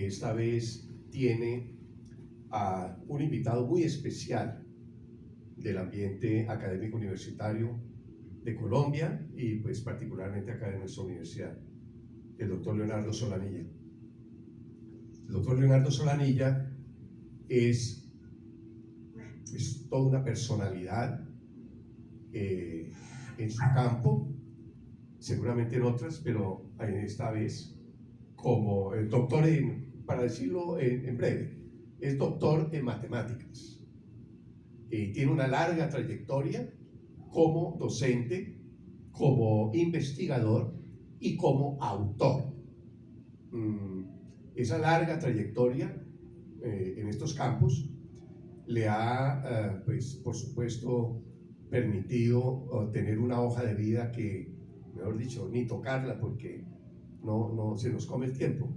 que esta vez tiene a un invitado muy especial del ambiente académico universitario de Colombia y pues particularmente acá de nuestra universidad, el doctor Leonardo Solanilla. El doctor Leonardo Solanilla es toda una personalidad en su campo, seguramente en otras, pero en esta vez como el doctor para decirlo en breve, es doctor en matemáticas. Tiene una larga trayectoria como docente, como investigador y como autor. Esa larga trayectoria en estos campos le ha, pues, por supuesto, permitido tener una hoja de vida que, mejor dicho, ni tocarla porque no se nos come el tiempo.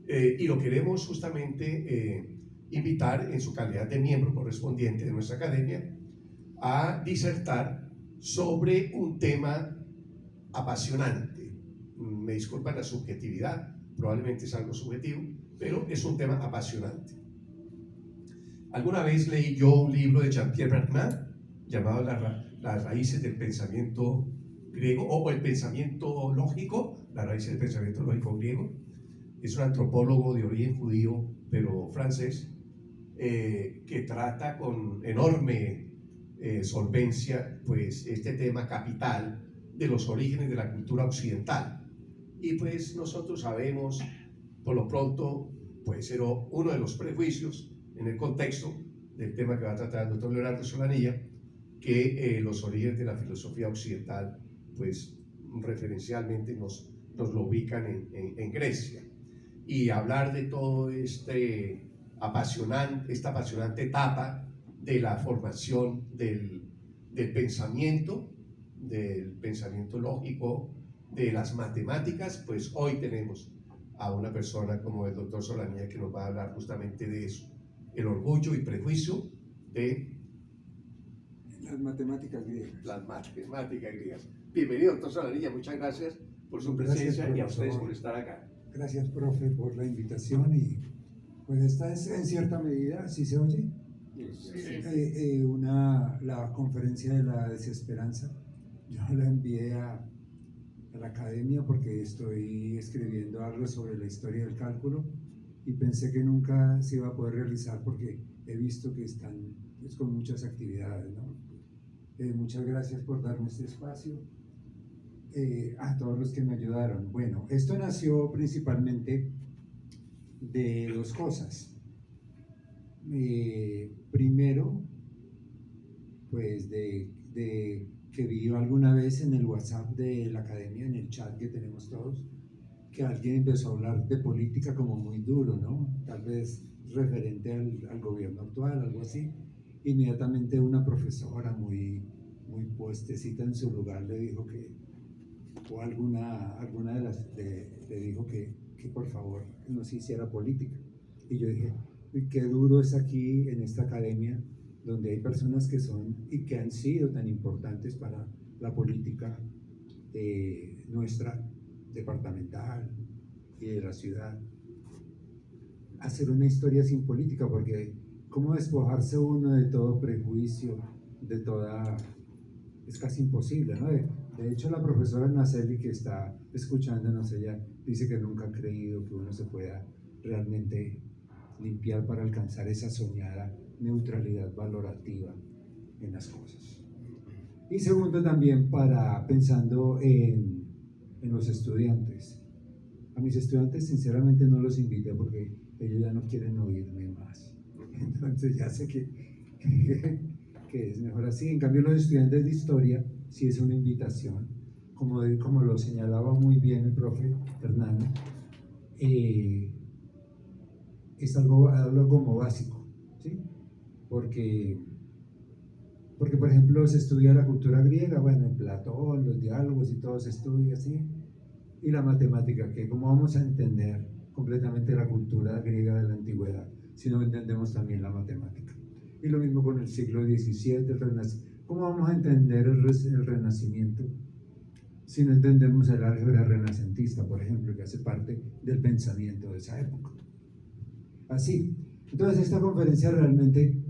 Y lo queremos justamente invitar en su calidad de miembro correspondiente de nuestra academia a disertar sobre un tema apasionante. Me disculpa la subjetividad, probablemente es algo subjetivo, pero es un tema apasionante. Alguna vez leí yo un libro de Jean-Pierre Bergman llamado Las raíces del pensamiento griego, o el pensamiento lógico, las raíces del pensamiento lógico griego. Es un antropólogo de origen judío, pero francés, que trata con enorme solvencia pues, este tema capital de los orígenes de la cultura occidental. Y pues nosotros sabemos, por lo pronto, puede ser uno de los prejuicios en el contexto del tema que va a tratar el doctor Leonardo Solanilla, que los orígenes de la filosofía occidental, pues referencialmente nos lo ubican en Grecia. Y hablar de todo esta apasionante etapa de la formación del pensamiento lógico, de las matemáticas, pues hoy tenemos a una persona como el doctor Solanilla que nos va a hablar justamente de eso, el orgullo y prejuicio de las matemáticas griegas. Las matemáticas griegas. Bienvenido, doctor Solanilla, muchas gracias por su presencia y a ustedes por estar acá. Gracias, profe, por la invitación y pues esta es en cierta medida, ¿sí se oye? Sí. La conferencia de la desesperanza. Yo la envié a la academia porque estoy escribiendo algo sobre la historia del cálculo y pensé que nunca se iba a poder realizar porque he visto que están pues, con muchas actividades, ¿no? Muchas gracias por darme este espacio. A todos los que me ayudaron. Bueno, esto nació principalmente de dos cosas. Primero, pues de que vi alguna vez en el WhatsApp de la academia, en el chat que tenemos todos, que alguien empezó a hablar de política como muy duro, ¿no? Tal vez referente al gobierno actual, algo así. Inmediatamente una profesora muy puestecita en su lugar le dijo que, o alguna de las le dijo que por favor no se hiciera política. Y yo dije, uy, qué duro es aquí en esta academia donde hay personas que son y que han sido tan importantes para la política nuestra departamental y de la ciudad, hacer una historia sin política, porque cómo despojarse uno de todo prejuicio, de toda, es casi imposible, ¿no? De hecho, la profesora Naceli, que está escuchándonos, ella dice que nunca ha creído que uno se pueda realmente limpiar para alcanzar esa soñada neutralidad valorativa en las cosas. Y segundo, también pensando en los estudiantes. A mis estudiantes, sinceramente, no los invité porque ellos ya no quieren oírme más. Entonces, ya sé que es mejor así. En cambio, los estudiantes de historia sí es una invitación, como lo señalaba muy bien el profe Hernán, es algo como básico, ¿sí? Porque, por ejemplo, se estudia la cultura griega, bueno, en Platón, los diálogos y todo se estudia así, y la matemática, que cómo vamos a entender completamente la cultura griega de la antigüedad si no entendemos también la matemática. Y lo mismo con el siglo XVII, el Renacimiento. ¿Cómo vamos a entender el Renacimiento si no entendemos el álgebra renacentista, por ejemplo, que hace parte del pensamiento de esa época? así. Entonces esta conferencia realmente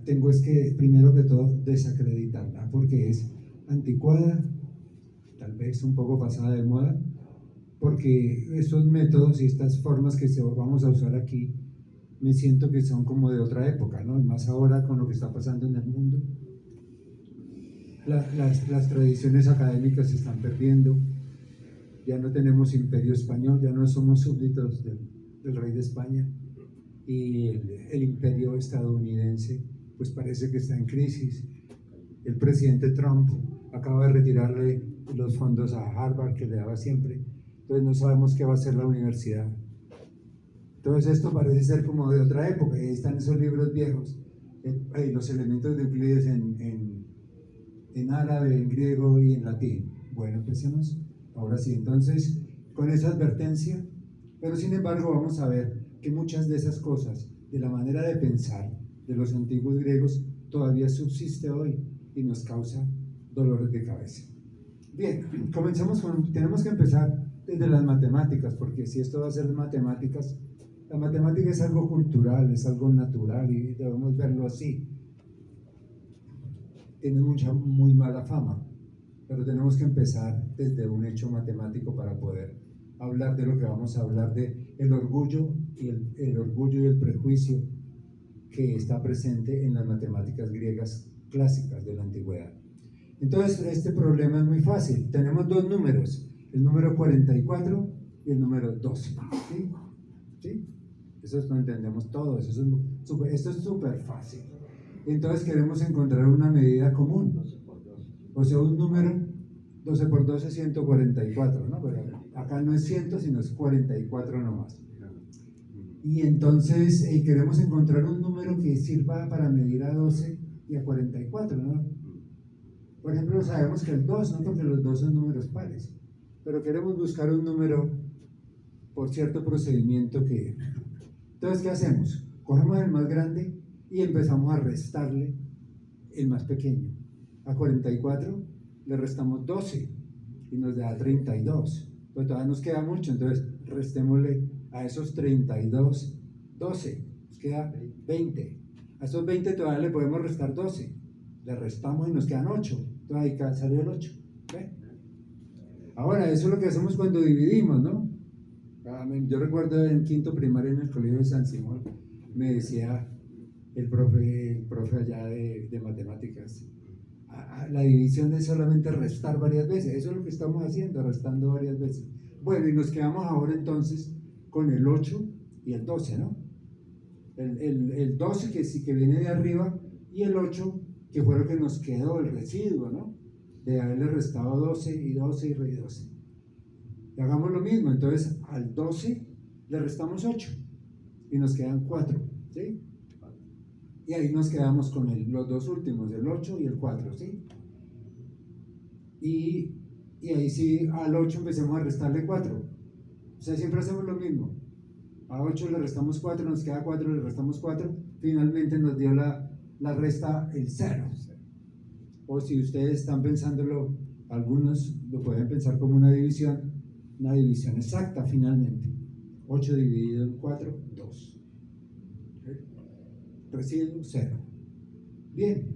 tengo es que, primero que todo, desacreditarla, porque es anticuada, tal vez un poco pasada de moda, porque estos métodos y estas formas que vamos a usar aquí, me siento que son como de otra época, ¿no? Más ahora con lo que está pasando en el mundo. Las tradiciones académicas se están perdiendo, ya no tenemos imperio español, ya no somos súbditos del rey de España, y el imperio estadounidense pues parece que está en crisis. El presidente Trump acaba de retirarle los fondos a Harvard que le daba siempre, entonces no sabemos qué va a hacer la universidad. Entonces esto parece ser como de otra época, y ahí están esos libros viejos, los elementos de Euclides en árabe, en griego y en latín. Bueno, empecemos. Ahora sí, entonces, con esa advertencia, pero sin embargo vamos a ver que muchas de esas cosas, de la manera de pensar de los antiguos griegos, todavía subsiste hoy y nos causa dolores de cabeza. Bien, comencemos tenemos que empezar desde las matemáticas, porque si esto va a ser matemáticas, la matemática es algo cultural, es algo natural y debemos verlo así. Tiene muy mala fama, pero tenemos que empezar desde un hecho matemático para poder hablar de lo que vamos a hablar, de el orgullo y el prejuicio que está presente en las matemáticas griegas clásicas de la antigüedad. Entonces, este problema es muy fácil. Tenemos dos números, el número 44 y el número 12. ¿Sí? ¿Sí? Eso lo entendemos todos, esto es súper fácil. Entonces queremos encontrar una medida común, o sea, un número, 12 por 12 es 144, ¿no? Pero acá no es 100, sino es 44 nomás. Y entonces queremos encontrar un número que sirva para medir a 12 y a 44, ¿no? Por ejemplo, sabemos que el 2, ¿no? Porque los 2 son números pares, pero queremos buscar un número por cierto procedimiento que... Entonces, ¿qué hacemos? Cogemos el más grande y empezamos a restarle el más pequeño. A 44 le restamos 12 y nos da 32. Pero todavía nos queda mucho, entonces restémosle a esos 32 12, nos queda 20. A esos 20 todavía le podemos restar 12. Le restamos y nos quedan 8. Entonces ahí salió el 8. ¿Ve? Ahora, eso es lo que hacemos cuando dividimos, ¿no? Yo recuerdo en quinto primaria en el colegio de San Simón, me decía el profe allá de matemáticas, la división es solamente restar varias veces. Eso es lo que estamos haciendo, restando varias veces. Bueno, y nos quedamos ahora entonces con el 8 y el 12, ¿no? El 12 que viene de arriba y el 8 que fue lo que nos quedó, el residuo, ¿no? De haberle restado 12 y 12 y 12. Y hagamos lo mismo, entonces al 12 le restamos 8 y nos quedan 4, ¿sí? Y ahí nos quedamos con los dos últimos, el 8 y el 4, ¿sí? Y ahí sí, al 8 empecemos a restarle 4. O sea, siempre hacemos lo mismo. A 8 le restamos 4, nos queda 4, le restamos 4. Finalmente nos dio la resta el 0. O si ustedes están pensándolo, algunos lo pueden pensar como una división exacta finalmente. 8 dividido en 4, 2. Residuo 0. Bien.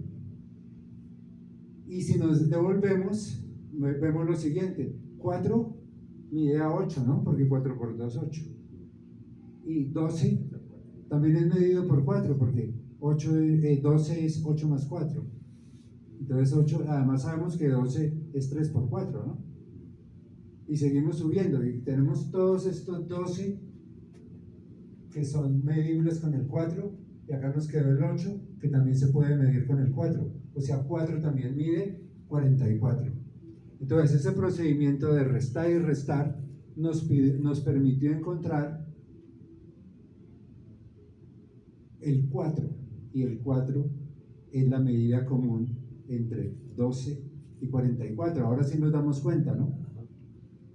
Y si nos devolvemos, vemos lo siguiente. 4 mide a 8, ¿no? Porque 4 por 2, 8. Y 12 también es medido por 4, porque 12 es 8 más 4. Entonces 8, además sabemos que 12 es 3 por 4, ¿no? Y seguimos subiendo y tenemos todos estos 12 que son medibles con el 4, y acá nos quedó el 8 que también se puede medir con el 4, o sea 4 también mide 44. Entonces ese procedimiento de restar y restar nos permitió encontrar el 4, y el 4 es la medida común entre 12 y 44. Ahora sí nos damos cuenta, ¿no?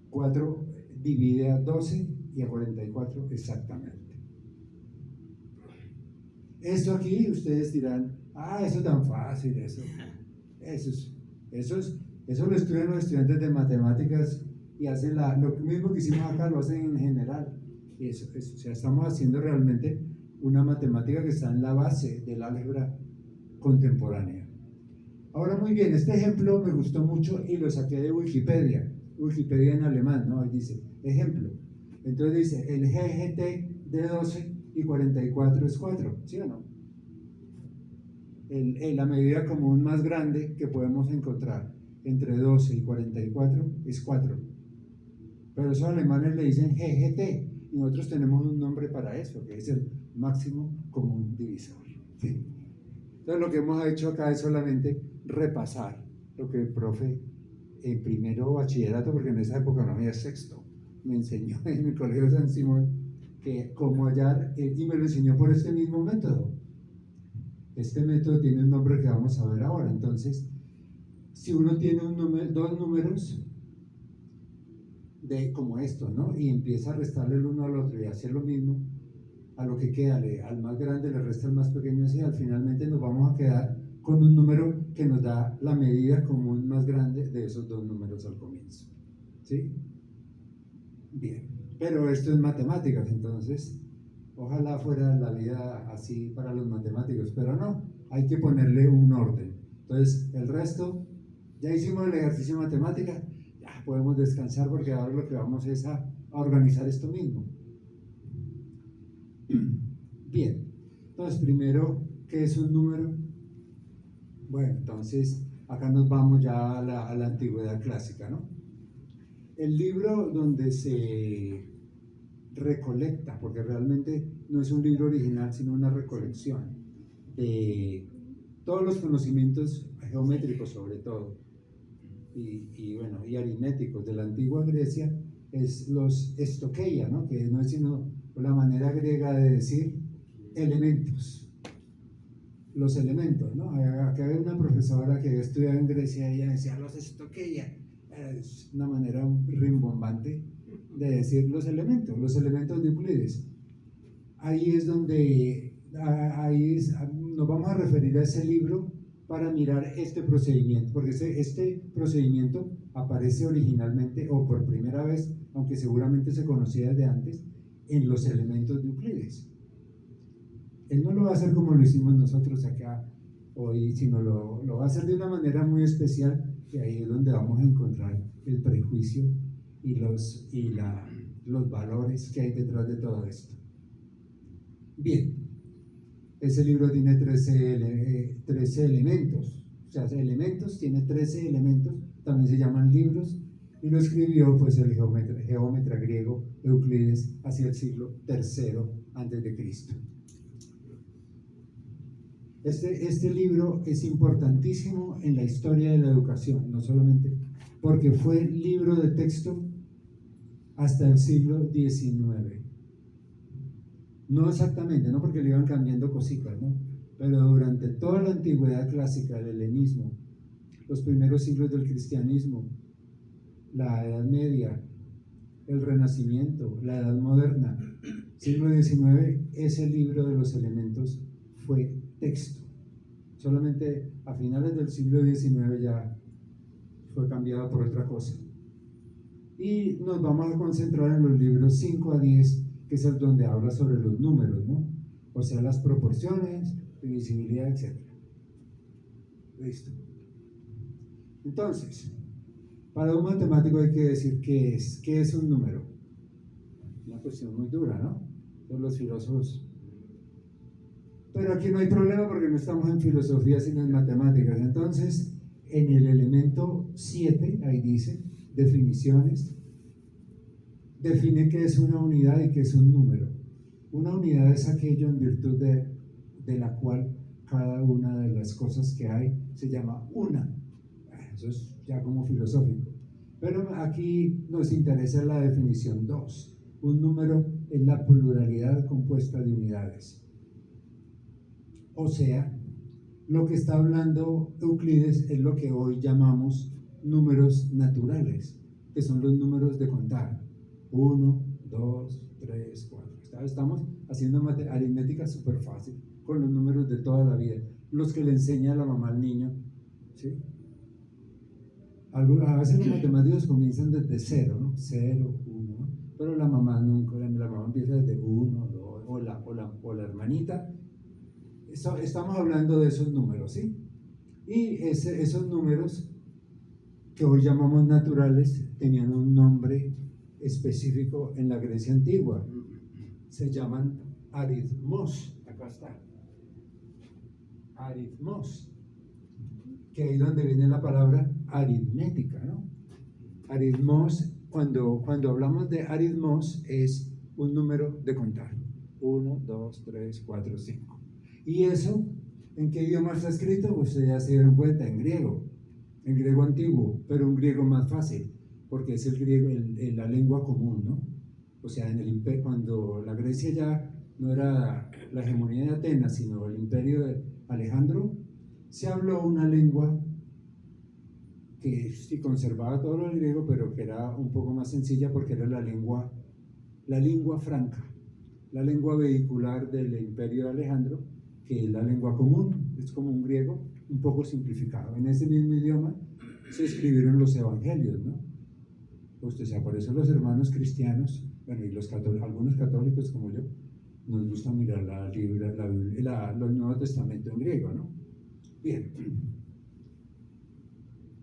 4 divide a 12 y a 44 exactamente. Esto aquí ustedes dirán, eso tan fácil, eso lo estudian los estudiantes de matemáticas y hacen lo mismo que hicimos acá, lo hacen en general. O sea, estamos haciendo realmente una matemática que está en la base del álgebra contemporánea. Ahora, muy bien, este ejemplo me gustó mucho y lo saqué de Wikipedia en alemán, ¿no? Ahí dice, ejemplo. Entonces dice, el GGT de 12 y 44 es 4, ¿sí o no? La medida común más grande que podemos encontrar entre 12 y 44 es 4. Pero esos alemanes le dicen GGT y nosotros tenemos un nombre para eso, que es el máximo común divisor. ¿Sí? Entonces lo que hemos hecho acá es solamente repasar lo que el profe en primero bachillerato, porque en esa época no había sexto, me enseñó en el colegio San Simón que cómo hallar, y me lo enseñó por este mismo método. Este método tiene un nombre que vamos a ver ahora. Entonces, si uno tiene dos números como estos, ¿no? Y empieza a restarle el uno al otro y hacer lo mismo, a lo que queda, al más grande le resta el más pequeño así, finalmente nos vamos a quedar con un número que nos da la medida común más grande de esos dos números al comienzo. ¿Sí? Bien, pero esto es matemáticas, entonces ojalá fuera la vida así para los matemáticos, pero no, hay que ponerle un orden. Entonces, el resto, ya hicimos el ejercicio de matemática, ya podemos descansar porque ahora lo que vamos es a organizar esto mismo. Bien, entonces primero, ¿qué es un número? Bueno, entonces acá nos vamos ya a la antigüedad clásica, ¿no? El libro donde se recolecta, porque realmente no es un libro original, sino una recolección de todos los conocimientos geométricos sobre todo, y bueno, y aritméticos de la antigua Grecia, es los estoqueia, ¿no? Que no es sino la manera griega de decir elementos, los elementos, ¿no? Acá hay una profesora que estudiaba en Grecia y ella decía los estoqueia, es una manera rimbombante de decir los elementos de Euclides. Ahí es donde nos vamos a referir a ese libro para mirar este procedimiento, porque este procedimiento aparece originalmente o por primera vez, aunque seguramente se conocía desde antes, en los elementos de Euclides. Él no lo va a hacer como lo hicimos nosotros acá hoy, sino lo va a hacer de una manera muy especial, y ahí es donde vamos a encontrar el prejuicio y los valores que hay detrás de todo esto. Bien, ese libro tiene 13 elementos, o sea, elementos, tiene 13 elementos, también se llaman libros, y lo escribió pues el geómetra griego Euclides hacia el siglo III a.C. Este libro es importantísimo en la historia de la educación, no solamente porque fue libro de texto hasta el siglo XIX. No exactamente, no porque le iban cambiando cositas, ¿no? Pero durante toda la antigüedad clásica, el helenismo, los primeros siglos del cristianismo, la Edad Media, el Renacimiento, la Edad Moderna, siglo XIX, ese libro de los elementos fue texto. Solamente a finales del siglo XIX ya fue cambiado por otra cosa. Y nos vamos a concentrar en los libros 5 a 10, que es el donde habla sobre los números, ¿no? O sea, las proporciones, divisibilidad, etc. Listo. Entonces, para un matemático hay que decir qué es un número. Una cuestión muy dura, ¿no? Son los filósofos. Pero aquí no hay problema porque no estamos en filosofía sino en matemáticas. Entonces, en el elemento 7, ahí dice, definiciones, define qué es una unidad y qué es un número. Una unidad es aquello en virtud de la cual cada una de las cosas que hay se llama una. Eso es ya como filosófico. Pero aquí nos interesa la definición 2. Un número es la pluralidad compuesta de unidades. O sea, lo que está hablando Euclides es lo que hoy llamamos números naturales, que son los números de contar. 1, 2, 3, 4. Estamos haciendo aritmética súper fácil con los números de toda la vida, los que le enseña la mamá al niño, ¿sí? A veces los matemáticos comienzan desde 0, ¿no? 0, 1, ¿no? Pero la mamá nunca, la mamá empieza desde 1, 2, o la hermanita. Estamos hablando de esos números, ¿sí? Y esos números que hoy llamamos naturales tenían un nombre específico en la Grecia antigua. Se llaman aritmos. Acá está. Aritmos. Que ahí donde viene la palabra aritmética, ¿no? Aritmos, cuando hablamos de aritmos, es un número de contar. 1, 2, 3, 4, 5. ¿Y eso en qué idioma está escrito? Ustedes ya se dieron cuenta, en griego antiguo, pero un griego más fácil, porque es el griego, la lengua común, ¿no? O sea, en el imperio, cuando la Grecia ya no era la hegemonía de Atenas, sino el imperio de Alejandro, se habló una lengua que sí conservaba todo lo del griego, pero que era un poco más sencilla porque era la lengua franca, la lengua vehicular del imperio de Alejandro, que es la lengua común, es como un griego un poco simplificado. En ese mismo idioma se escribieron los evangelios, ¿no? O sea, por eso los hermanos cristianos, bueno, y algunos católicos como yo, nos gusta mirar los Nuevos Testamentos en griego, ¿no? Bien.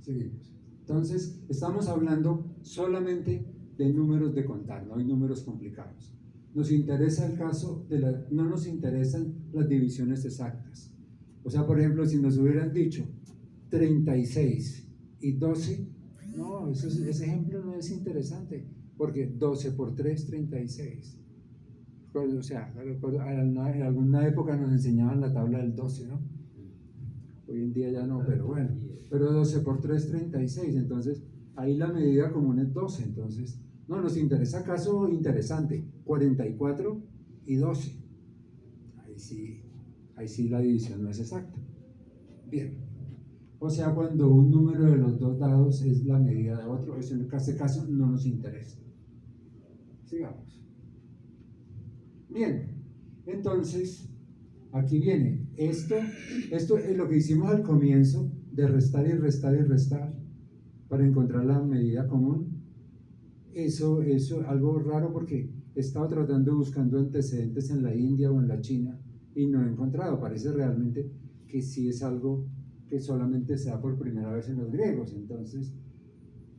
Seguimos. Entonces, estamos hablando solamente de números de contar, no hay números complicados. Nos interesa el caso no nos interesan las divisiones exactas. O sea, por ejemplo, si nos hubieran dicho 36 y 12, no, ese ejemplo no es interesante, porque 12 por 3, 36. O sea, en alguna época nos enseñaban la tabla del 12, ¿no? Hoy en día ya no, pero bueno. Pero 12 por 3, 36. Entonces, ahí la medida común es 12. Entonces, no, nos interesa caso interesante. 44 y 12. Ahí sí la división no es exacta. Bien. O sea, cuando un número de los dos dados es la medida de otro, eso en este caso no nos interesa. Sigamos. Bien. Entonces, aquí viene. Esto es lo que hicimos al comienzo, de restar y restar y restar para encontrar la medida común. Eso algo raro, porque he estado buscando antecedentes en la India o en la China y no he encontrado. Parece realmente que sí es algo que solamente se da por primera vez en los griegos. Entonces,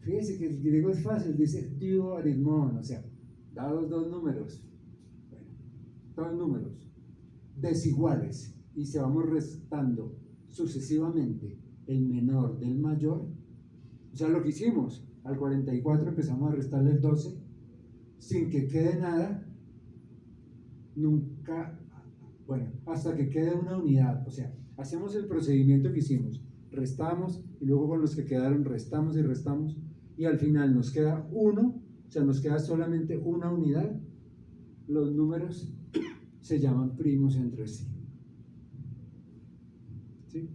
fíjense que el griego es fácil, dice dio aritmón, o sea, dados dos números, bueno, dos números desiguales, y se vamos restando sucesivamente el menor del mayor. O sea, lo que hicimos al 44 empezamos a restarle el 12 sin que quede nada, nunca, bueno, hasta que quede una unidad. O sea, hacemos el procedimiento que hicimos, restamos y luego con los que quedaron restamos y restamos, y al final nos queda uno, o sea, nos queda solamente una unidad. Los números se llaman primos entre sí. ¿Sí?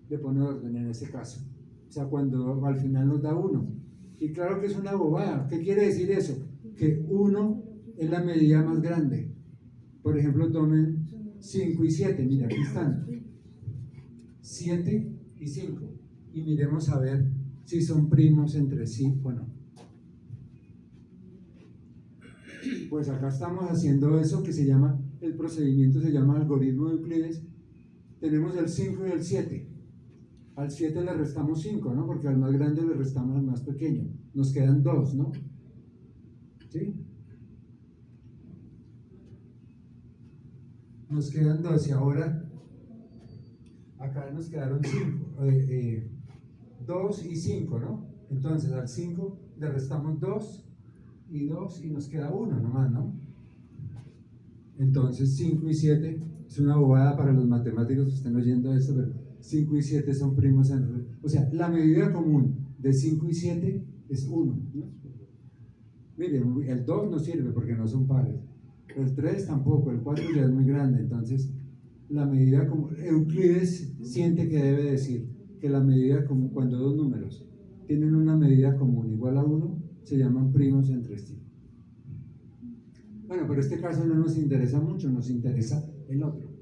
Le pone orden en ese caso. O sea, cuando al final nos da 1. Y claro que es una bobada. ¿Qué quiere decir eso? Que 1 es la medida más grande. Por ejemplo, tomen 5 y 7. Mira, aquí están. 7 y 5. Y miremos a ver si son primos entre sí o no. Pues acá estamos haciendo eso que se llama, el procedimiento se llama algoritmo de Euclides. Tenemos el 5 y el 7. Al 7 le restamos 5, ¿no? Porque al más grande le restamos al más pequeño. Nos quedan 2, ¿no? ¿Sí? Nos quedan 2 y ahora acá nos quedaron 2 y 5, ¿no? Entonces al 5 le restamos 2 y 2 y nos queda 1 nomás, ¿no? Entonces 5 y 7 es una bobada para los matemáticos que estén oyendo esto, pero 5 y 7 son primos o sea, la medida común de 5 y 7 es 1, ¿no? Miren, el 2 no sirve porque no son pares, el 3 tampoco, el 4 ya es muy grande. Entonces la medida común, Euclides siente que debe decir que la medida común, cuando dos números tienen una medida común igual a 1, se llaman primos entre sí. Bueno, pero este caso no nos interesa mucho, nos interesa el otro.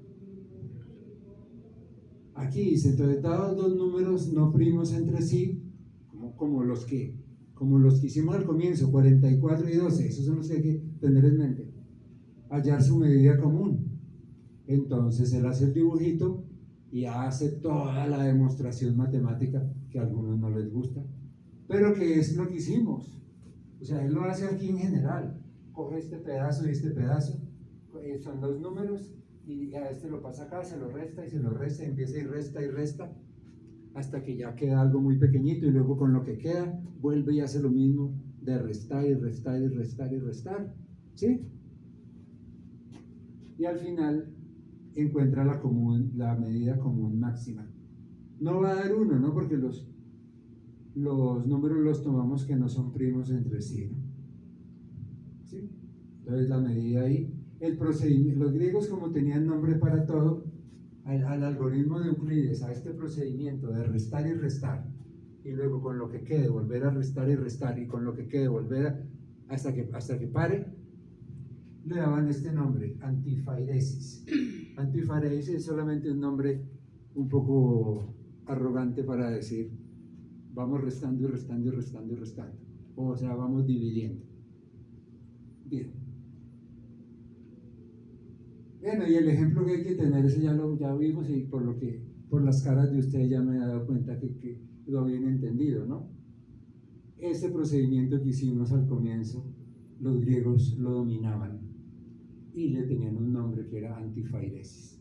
Aquí dice, entonces, dados dos números no primos entre sí, como los que hicimos al comienzo, 44 y 12, esos son los que hay que tener en mente. hallar su medida común. Entonces él hace el dibujito y hace toda la demostración matemática que a algunos no les gusta, pero que es lo que hicimos. O sea, él lo hace aquí en general. Coge este pedazo y este pedazo, son los números, y a este lo pasa acá, se lo resta y se lo resta, empieza y resta, hasta que ya queda algo muy pequeñito, y luego con lo que queda, vuelve y hace lo mismo de restar y restar y restar y restar, ¿sí? Y al final encuentra la medida común máxima. No va a dar uno, ¿no? Porque los números los tomamos que no son primos entre sí, ¿no? ¿Sí? Entonces la medida ahí, el procedimiento, los griegos como tenían nombre para todo, al algoritmo de Euclides, a este procedimiento de restar y restar, y luego con lo que quede volver a restar y restar, y con lo que quede volver hasta que pare, le daban este nombre, antifairesis. Antifairesis es solamente un nombre un poco arrogante para decir vamos restando y restando y restando y restando, o sea, vamos dividiendo. Bien. Bueno, y el ejemplo que hay que tener, ese ya vimos, y por las caras de ustedes ya me he dado cuenta que lo habían entendido, ¿no? Ese procedimiento que hicimos al comienzo, los griegos lo dominaban y le tenían un nombre que era antifairesis.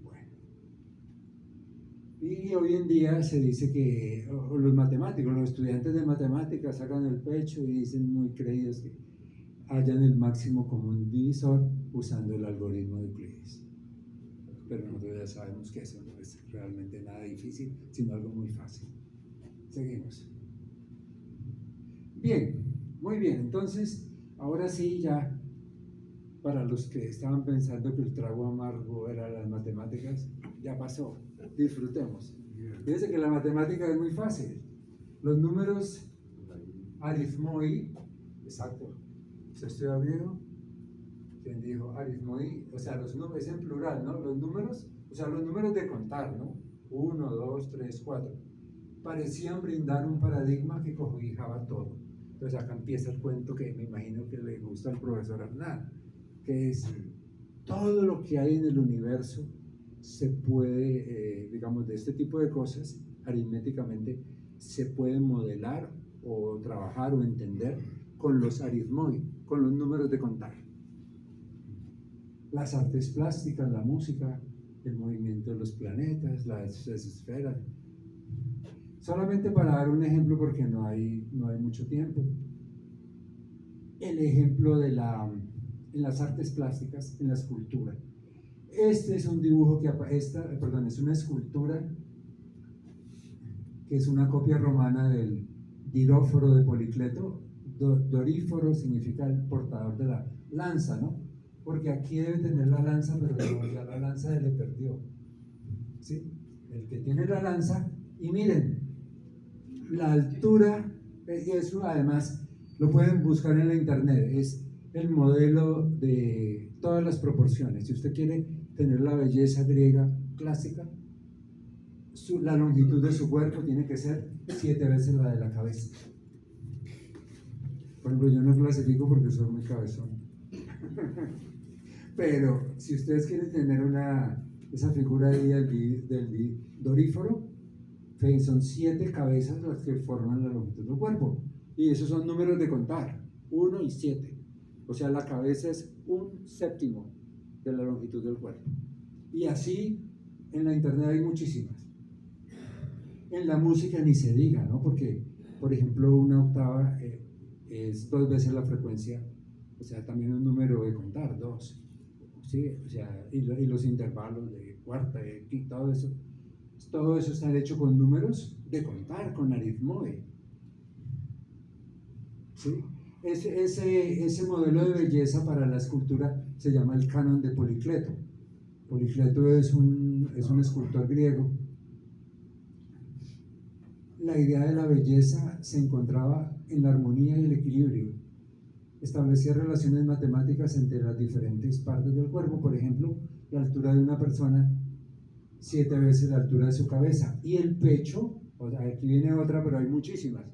Bueno. Y hoy en día se dice que los matemáticos, los estudiantes de matemáticas sacan el pecho y dicen muy creídos que hallan el máximo común divisor usando el algoritmo de Euclides. Pero nosotros ya sabemos que eso no es realmente nada difícil, sino algo muy fácil. Seguimos. Bien, muy bien. Entonces, ahora sí, ya para los que estaban pensando que el trago amargo era las matemáticas, ya pasó. Disfrutemos. Fíjense que la matemática es muy fácil. Los números aritmoi, exacto. ¿Se estudia griego? ¿Quién dijo aritmoi? O sea, los números, es en plural, ¿no? Los números, o sea, los números de contar, ¿no? 1, 2, 3, 4. Parecían brindar un paradigma que cobijaba todo. Entonces acá empieza el cuento que me imagino que le gusta al profesor Hernán, que es todo lo que hay en el universo se puede, digamos, de este tipo de cosas, aritméticamente, se puede modelar o trabajar o entender con los aritmoi, con los números de contar. Las artes plásticas, la música, el movimiento de los planetas, las esferas. Solamente para dar un ejemplo, porque no hay mucho tiempo. El ejemplo en las artes plásticas, en la escultura. Este es un dibujo es una escultura que es una copia romana del Diróforo de Policleto. Doríforo significa el portador de la lanza, ¿no? Porque aquí debe tener la lanza, pero ya la lanza se le perdió. ¿Sí? El que tiene la lanza, y miren, la altura, y eso además lo pueden buscar en la internet, es el modelo de todas las proporciones. Si usted quiere tener la belleza griega clásica, la longitud de su cuerpo tiene que ser 7 veces la de la cabeza. Por ejemplo, yo no clasifico porque soy muy cabezón. Pero si ustedes quieren tener esa figura ahí del Doríforo, son 7 cabezas las que forman la longitud del cuerpo. Y esos son números de contar, 1 y 7. O sea, la cabeza es 1/7 de la longitud del cuerpo. Y así en la internet hay muchísimas. En la música ni se diga, ¿no? Porque, por ejemplo, una octava es 2 veces la frecuencia, o sea, también un número de contar, 2. ¿Sí? O sea, y los intervalos de cuarta, de quinta, todo eso está hecho con números de contar, con aritmoi. ¿Sí? Ese modelo de belleza para la escultura se llama el canon de Policleto. Policleto es un escultor griego. La idea de la belleza se encontraba en la armonía y el equilibrio. Establecía relaciones matemáticas entre las diferentes partes del cuerpo, por ejemplo, la altura de una persona 7 veces la altura de su cabeza, y el pecho, o sea, aquí viene otra, pero hay muchísimas.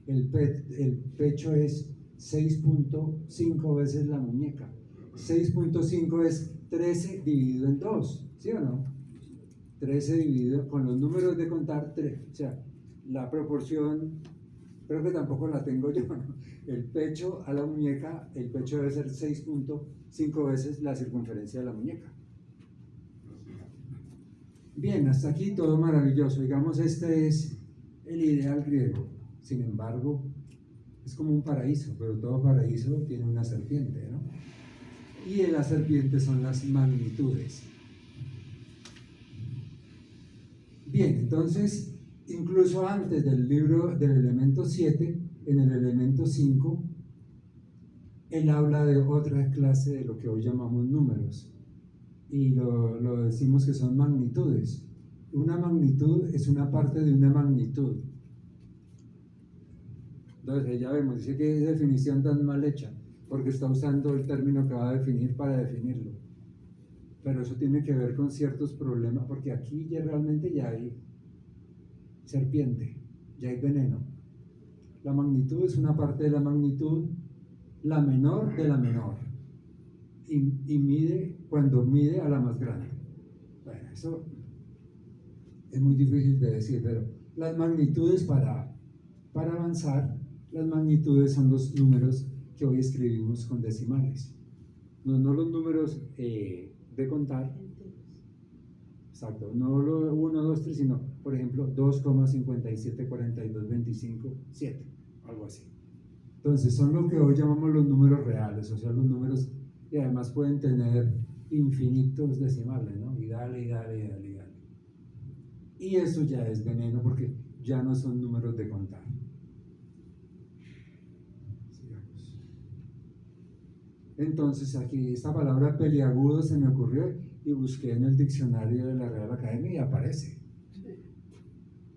El pecho es 6.5 veces la muñeca. 6.5 es 13 dividido en 2, ¿sí o no? 13 dividido con los números de contar, 3, o sea, la proporción, creo que tampoco la tengo yo, ¿no? El pecho a la muñeca, el pecho debe ser 6.5 veces la circunferencia de la muñeca. Bien, hasta aquí todo maravilloso. Digamos, este es el ideal griego. Sin embargo, es como un paraíso, pero todo paraíso tiene una serpiente, ¿no? Y en las serpientes son las magnitudes. Bien, entonces, incluso antes del libro del elemento 7, en el elemento 5, él habla de otra clase de lo que hoy llamamos números. Y lo decimos que son magnitudes. Una magnitud es una parte de una magnitud. Entonces ya vemos, dice que es definición tan mal hecha, porque está usando el término que va a definir para definirlo. Pero eso tiene que ver con ciertos problemas, porque aquí ya realmente ya hay serpiente, ya hay veneno. La magnitud es una parte de la magnitud, la menor de la menor, y mide cuando mide a la más grande. Bueno, eso es muy difícil de decir, pero las magnitudes para avanzar, las magnitudes son los números que hoy escribimos con decimales. No los números de contar, exacto, no lo 1, 2, 3, sino, por ejemplo, 2,574225,7, algo así. Entonces, son lo que hoy llamamos los números reales, o sea, los números que además pueden tener infinitos decimales, ¿no? Y dale, y dale, y dale, y dale. Y eso ya es veneno porque ya no son números de contar. Sigamos. Entonces, aquí esta palabra peliagudo se me ocurrió y busqué en el diccionario de la Real Academia y aparece.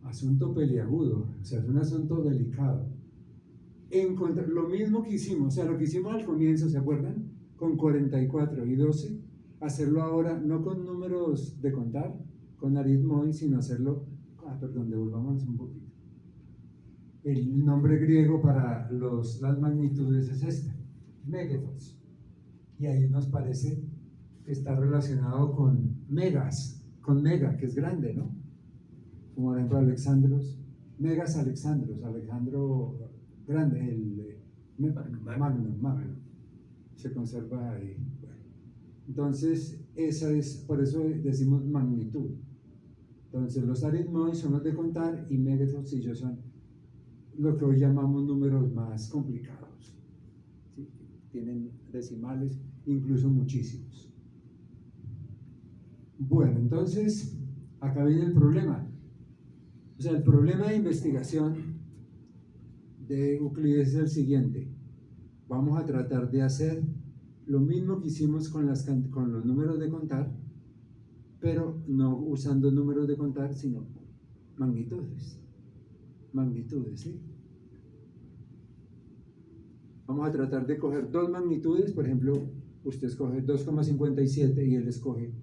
Asunto peliagudo, o sea, es un asunto delicado. Lo mismo que hicimos, o sea, lo que hicimos al comienzo, ¿se acuerdan? Con 44 y 12, hacerlo ahora no con números de contar, con aritmoi, sino hacerlo, devolvámonos un poquito. El nombre griego para las magnitudes es este, megathos. Y ahí nos parece que está relacionado con megas, con mega, que es grande, ¿no? Como por ejemplo Alexandros, megas Alexandros, Alejandro grande, el magno, se conserva ahí. Bueno, entonces, esa es, por eso decimos magnitud. Entonces, los aritmoi son los de contar y megathos y yo son lo que hoy llamamos números más complicados. ¿Sí? Tienen decimales, incluso muchísimos. Bueno, entonces, acá viene el problema. O sea, el problema de investigación de Euclides es el siguiente. Vamos a tratar de hacer lo mismo que hicimos con los números de contar, pero no usando números de contar, sino magnitudes. Magnitudes, ¿sí? Vamos a tratar de coger dos magnitudes, por ejemplo, usted escoge 2,57 y él escoge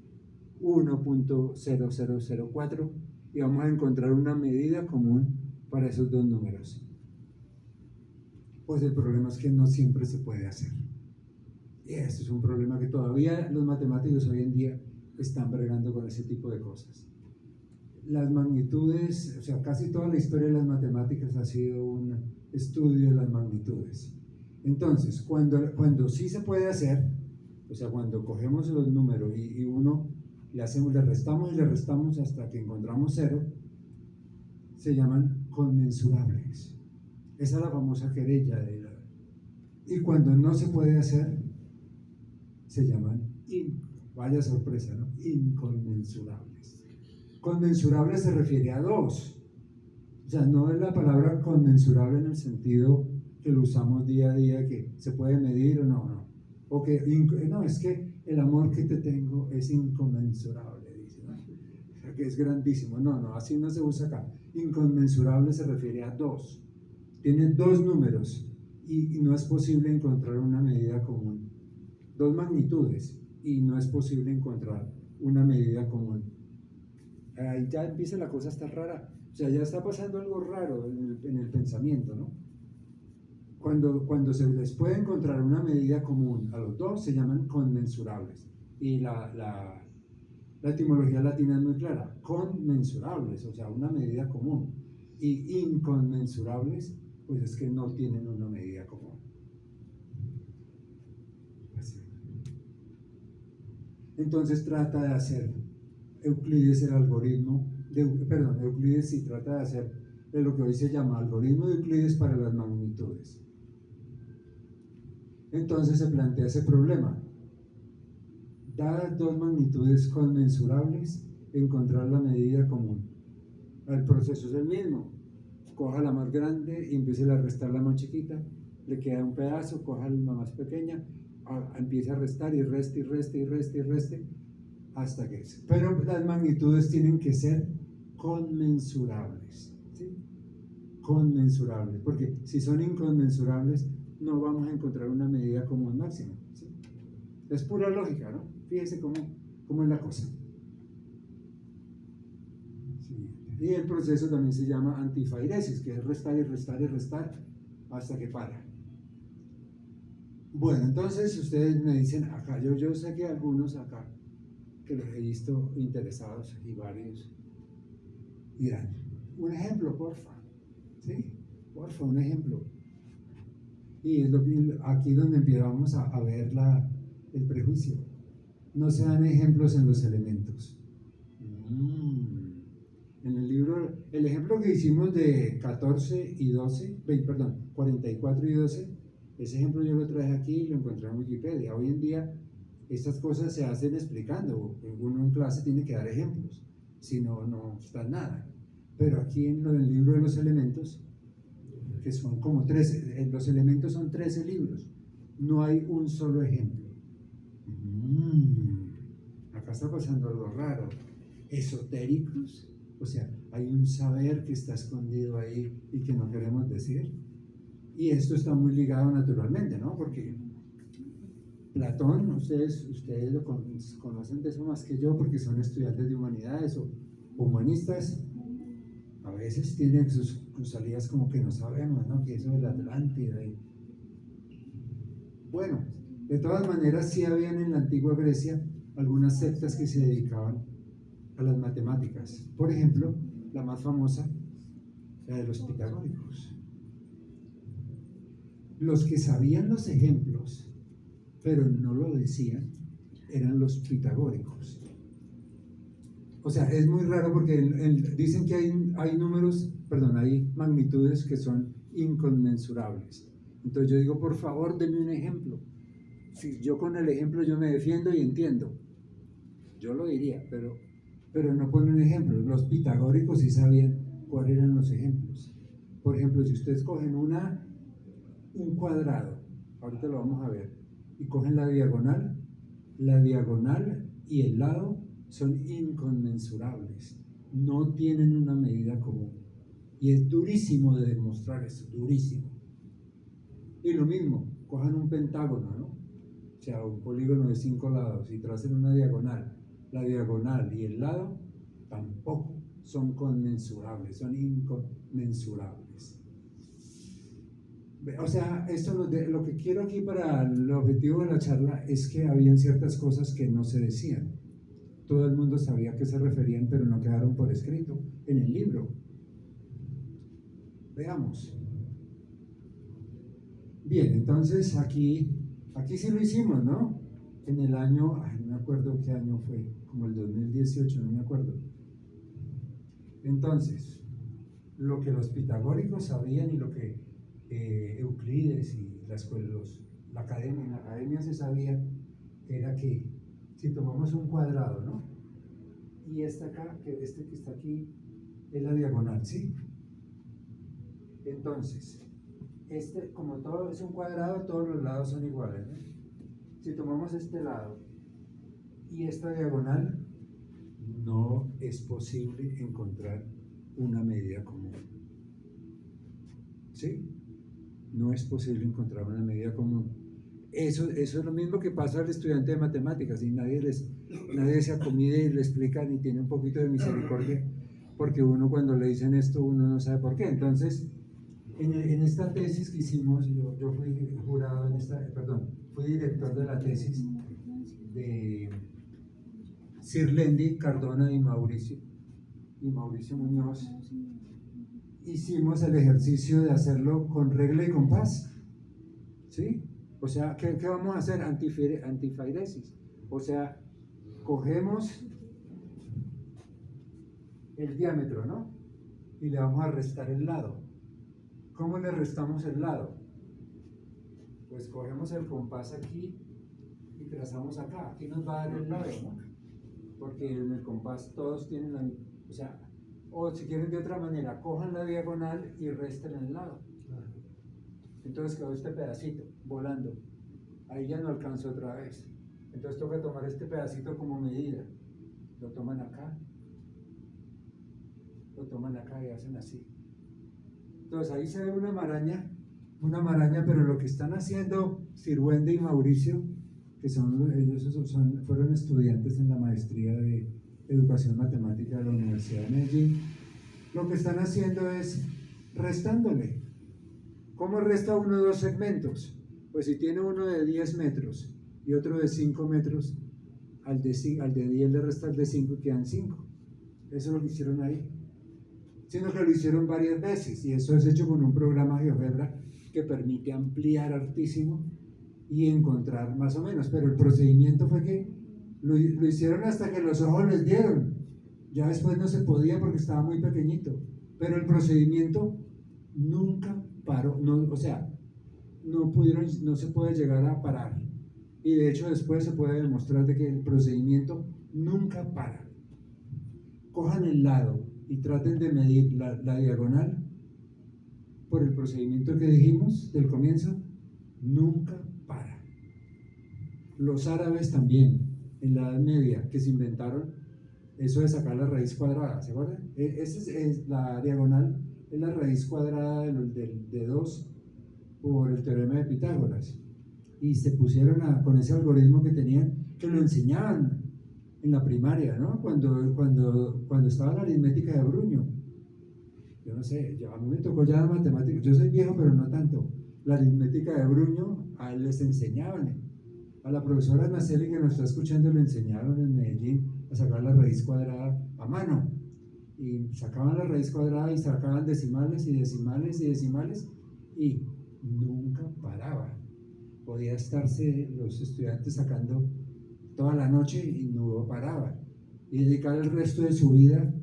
1.0004 y vamos a encontrar una medida común para esos dos números. Pues el problema es que no siempre se puede hacer. Y este es un problema que todavía los matemáticos hoy en día están bregando con ese tipo de cosas. Las magnitudes, o sea, casi toda la historia de las matemáticas ha sido un estudio de las magnitudes. Entonces, cuando sí se puede hacer, o sea, cuando cogemos los números y uno le restamos y le restamos hasta que encontramos 0, se llaman conmensurables. Esa es la famosa querella y cuando no se puede hacer, se llaman, vaya sorpresa, ¿no? Inconmensurables. Conmensurable se refiere a 2. O sea, no es la palabra conmensurable en el sentido que lo usamos día a día, que se puede medir o no. O que, no, es que el amor que te tengo es inconmensurable, dice, ¿no? O sea, que es grandísimo. No, así no se usa acá. Inconmensurable se refiere a 2. Tiene 2 números y no es posible encontrar una medida común. 2 magnitudes y no es posible encontrar una medida común. Ahí ya empieza la cosa a estar rara. O sea, ya está pasando algo raro en el pensamiento, ¿no? Cuando se les puede encontrar una medida común a los dos, se llaman conmensurables. Y la etimología latina es muy clara, conmensurables, o sea, una medida común. Y inconmensurables, pues es que no tienen una medida común. Entonces trata de hacer Euclides el algoritmo, Euclides sí trata de hacer de lo que hoy se llama algoritmo de Euclides para las magnitudes. Entonces se plantea ese problema. Dadas dos magnitudes conmensurables, encontrar la medida común. El proceso es el mismo. Coja la más grande y empiece a restar la más chiquita. Le queda un pedazo, coja la más pequeña, empieza a restar y reste y reste y reste y reste hasta que es. Pero las magnitudes tienen que ser conmensurables, ¿sí? Conmensurables, porque si son inconmensurables no vamos a encontrar una medida común máxima, ¿sí? Es pura lógica, ¿no? Fíjese cómo es la cosa. Sí. Y el proceso también se llama antifairesis, que es restar y restar y restar hasta que para. Bueno, entonces ustedes me dicen acá, yo sé que algunos acá que los he visto interesados y varios dirán, un ejemplo, porfa, ¿sí? Porfa, un ejemplo. Y es aquí donde empezamos a ver el prejuicio. No se dan ejemplos en los elementos. En el libro, el ejemplo que hicimos de 14 y 12, perdón, 44 y 12, ese ejemplo yo lo traje aquí y lo encontré en Wikipedia. Hoy en día estas cosas se hacen explicando. Uno en clase tiene que dar ejemplos, si no, no está nada. Pero aquí en el libro de los elementos, que son como 13, los elementos son 13 libros, no hay un solo ejemplo. Acá está pasando algo raro. Esotéricos, o sea, hay un saber que está escondido ahí y que no queremos decir. Y esto está muy ligado naturalmente, ¿no? Porque Platón, ustedes lo conocen de eso más que yo porque son estudiantes de humanidades o humanistas. A veces tienen sus salidas como que no sabemos, ¿no? Que eso de la Atlántida. Bueno, de todas maneras sí habían en la antigua Grecia algunas sectas que se dedicaban a las matemáticas. Por ejemplo, la más famosa, la de los pitagóricos. Los que sabían los ejemplos, pero no lo decían, eran los pitagóricos. O sea, es muy raro porque dicen que hay números, perdón, hay magnitudes que son inconmensurables. Entonces yo digo, por favor, denme un ejemplo. Si yo con el ejemplo yo me defiendo y entiendo. Yo lo diría, pero no pone un ejemplo. Los pitagóricos sí sabían cuáles eran los ejemplos. Por ejemplo, si ustedes cogen un cuadrado, ahorita lo vamos a ver, y cogen la diagonal y el lado son inconmensurables, no tienen una medida común. Y es durísimo de demostrar eso, durísimo. Y lo mismo, cojan un pentágono, ¿no? O sea, un polígono de 5 lados y tracen una diagonal. La diagonal y el lado tampoco son conmensurables, son inconmensurables. O sea, esto lo que quiero aquí para el objetivo de la charla es que habían ciertas cosas que no se decían. Todo el mundo sabía a qué se referían, pero no quedaron por escrito en el libro. Veamos. Bien, entonces aquí sí lo hicimos, ¿no? En el año, no me acuerdo qué año fue, como el 2018, no me acuerdo. Entonces, lo que los pitagóricos sabían y lo que Euclides y en la academia se sabía, era que si tomamos un cuadrado, ¿no? Y este que está aquí, es la diagonal, ¿sí? Entonces, como todo es un cuadrado, todos los lados son iguales, ¿no? Si tomamos este lado y esta diagonal, no es posible encontrar una medida común. ¿Sí? No es posible encontrar una medida común. Eso es lo mismo que pasa al estudiante de matemáticas y nadie se acomide y le explica ni tiene un poquito de misericordia, porque uno cuando le dicen esto uno no sabe por qué. Entonces En esta tesis que hicimos, yo fui jurado en esta, perdón, fui director de la tesis de Sirlendi, Cardona y Mauricio Muñoz. Hicimos el ejercicio de hacerlo con regla y compás, ¿sí? O sea, ¿qué vamos a hacer? Antifairesis. O sea, cogemos el diámetro, ¿no? Y le vamos a restar el lado. ¿Cómo le restamos el lado? Pues cogemos el compás aquí y trazamos acá. Aquí nos va a dar el lado, ¿no? Porque en el compás todos tienen la... O sea, o si quieren de otra manera, cojan la diagonal y resten el lado. Entonces quedó este pedacito volando. Ahí ya no alcanzo otra vez. Entonces toca tomar este pedacito como medida. Lo toman acá y hacen así. Entonces ahí se ve una maraña, pero lo que están haciendo Sirwende y Mauricio, que fueron estudiantes en la maestría de Educación Matemática de la Universidad de Medellín, lo que están haciendo es restándole. ¿Cómo resta uno dos segmentos? Pues si tiene uno de 10 metros y otro de 5 metros, al de 10 le resta el de 5 y quedan 5. Eso es lo que hicieron ahí. Sino que lo hicieron varias veces, y eso es hecho con un programa GeoGebra que permite ampliar hartísimo y encontrar más o menos. Pero el procedimiento fue que lo hicieron hasta que los ojos les dieron. Ya después no se podía porque estaba muy pequeñito. Pero el procedimiento nunca paró. O sea, no se puede llegar a parar. Y de hecho después se puede demostrar de que el procedimiento nunca para. Cojan el lado y traten de medir la diagonal por el procedimiento que dijimos del comienzo, nunca para. Los árabes también, en la Edad Media, que se inventaron eso de sacar la raíz cuadrada, ¿se acuerdan? Es la diagonal, es la raíz cuadrada de 2 por el teorema de Pitágoras. Y se pusieron con ese algoritmo que tenían, que lo enseñaban en la primaria, ¿no? Cuando estaba la aritmética de Bruño. Yo no sé, a mí me tocó ya la matemática, yo soy viejo pero no tanto. La aritmética de Bruño, a él les enseñaban. A la profesora Naceli que nos está escuchando le enseñaron en Medellín a sacar la raíz cuadrada a mano. Y sacaban la raíz cuadrada y sacaban decimales y decimales y decimales y nunca paraba. Podía estarse los estudiantes sacando toda la noche y no paraba, y dedicar el resto de su vida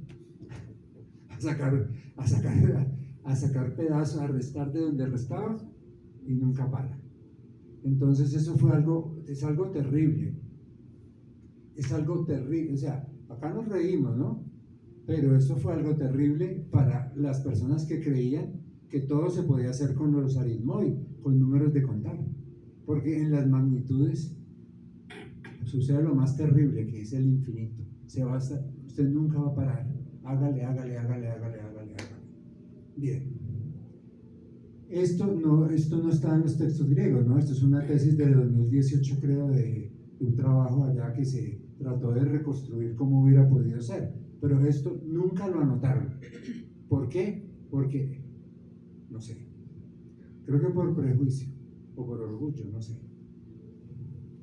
a sacar pedazos, a restar de donde restaba y nunca para. Entonces eso es algo terrible, o sea, acá nos reímos, ¿no? Pero eso fue algo terrible para las personas que creían que todo se podía hacer con los aritmoi, con números de contar, porque en las magnitudes sucede lo más terrible, que es el infinito. Usted nunca va a parar. Hágale. Bien. Esto no está en los textos griegos, ¿no? Esto es una tesis de 2018, creo, de un trabajo allá que se trató de reconstruir cómo hubiera podido ser. Pero esto nunca lo anotaron. ¿Por qué? Porque, no sé, creo que por prejuicio o por orgullo, no sé.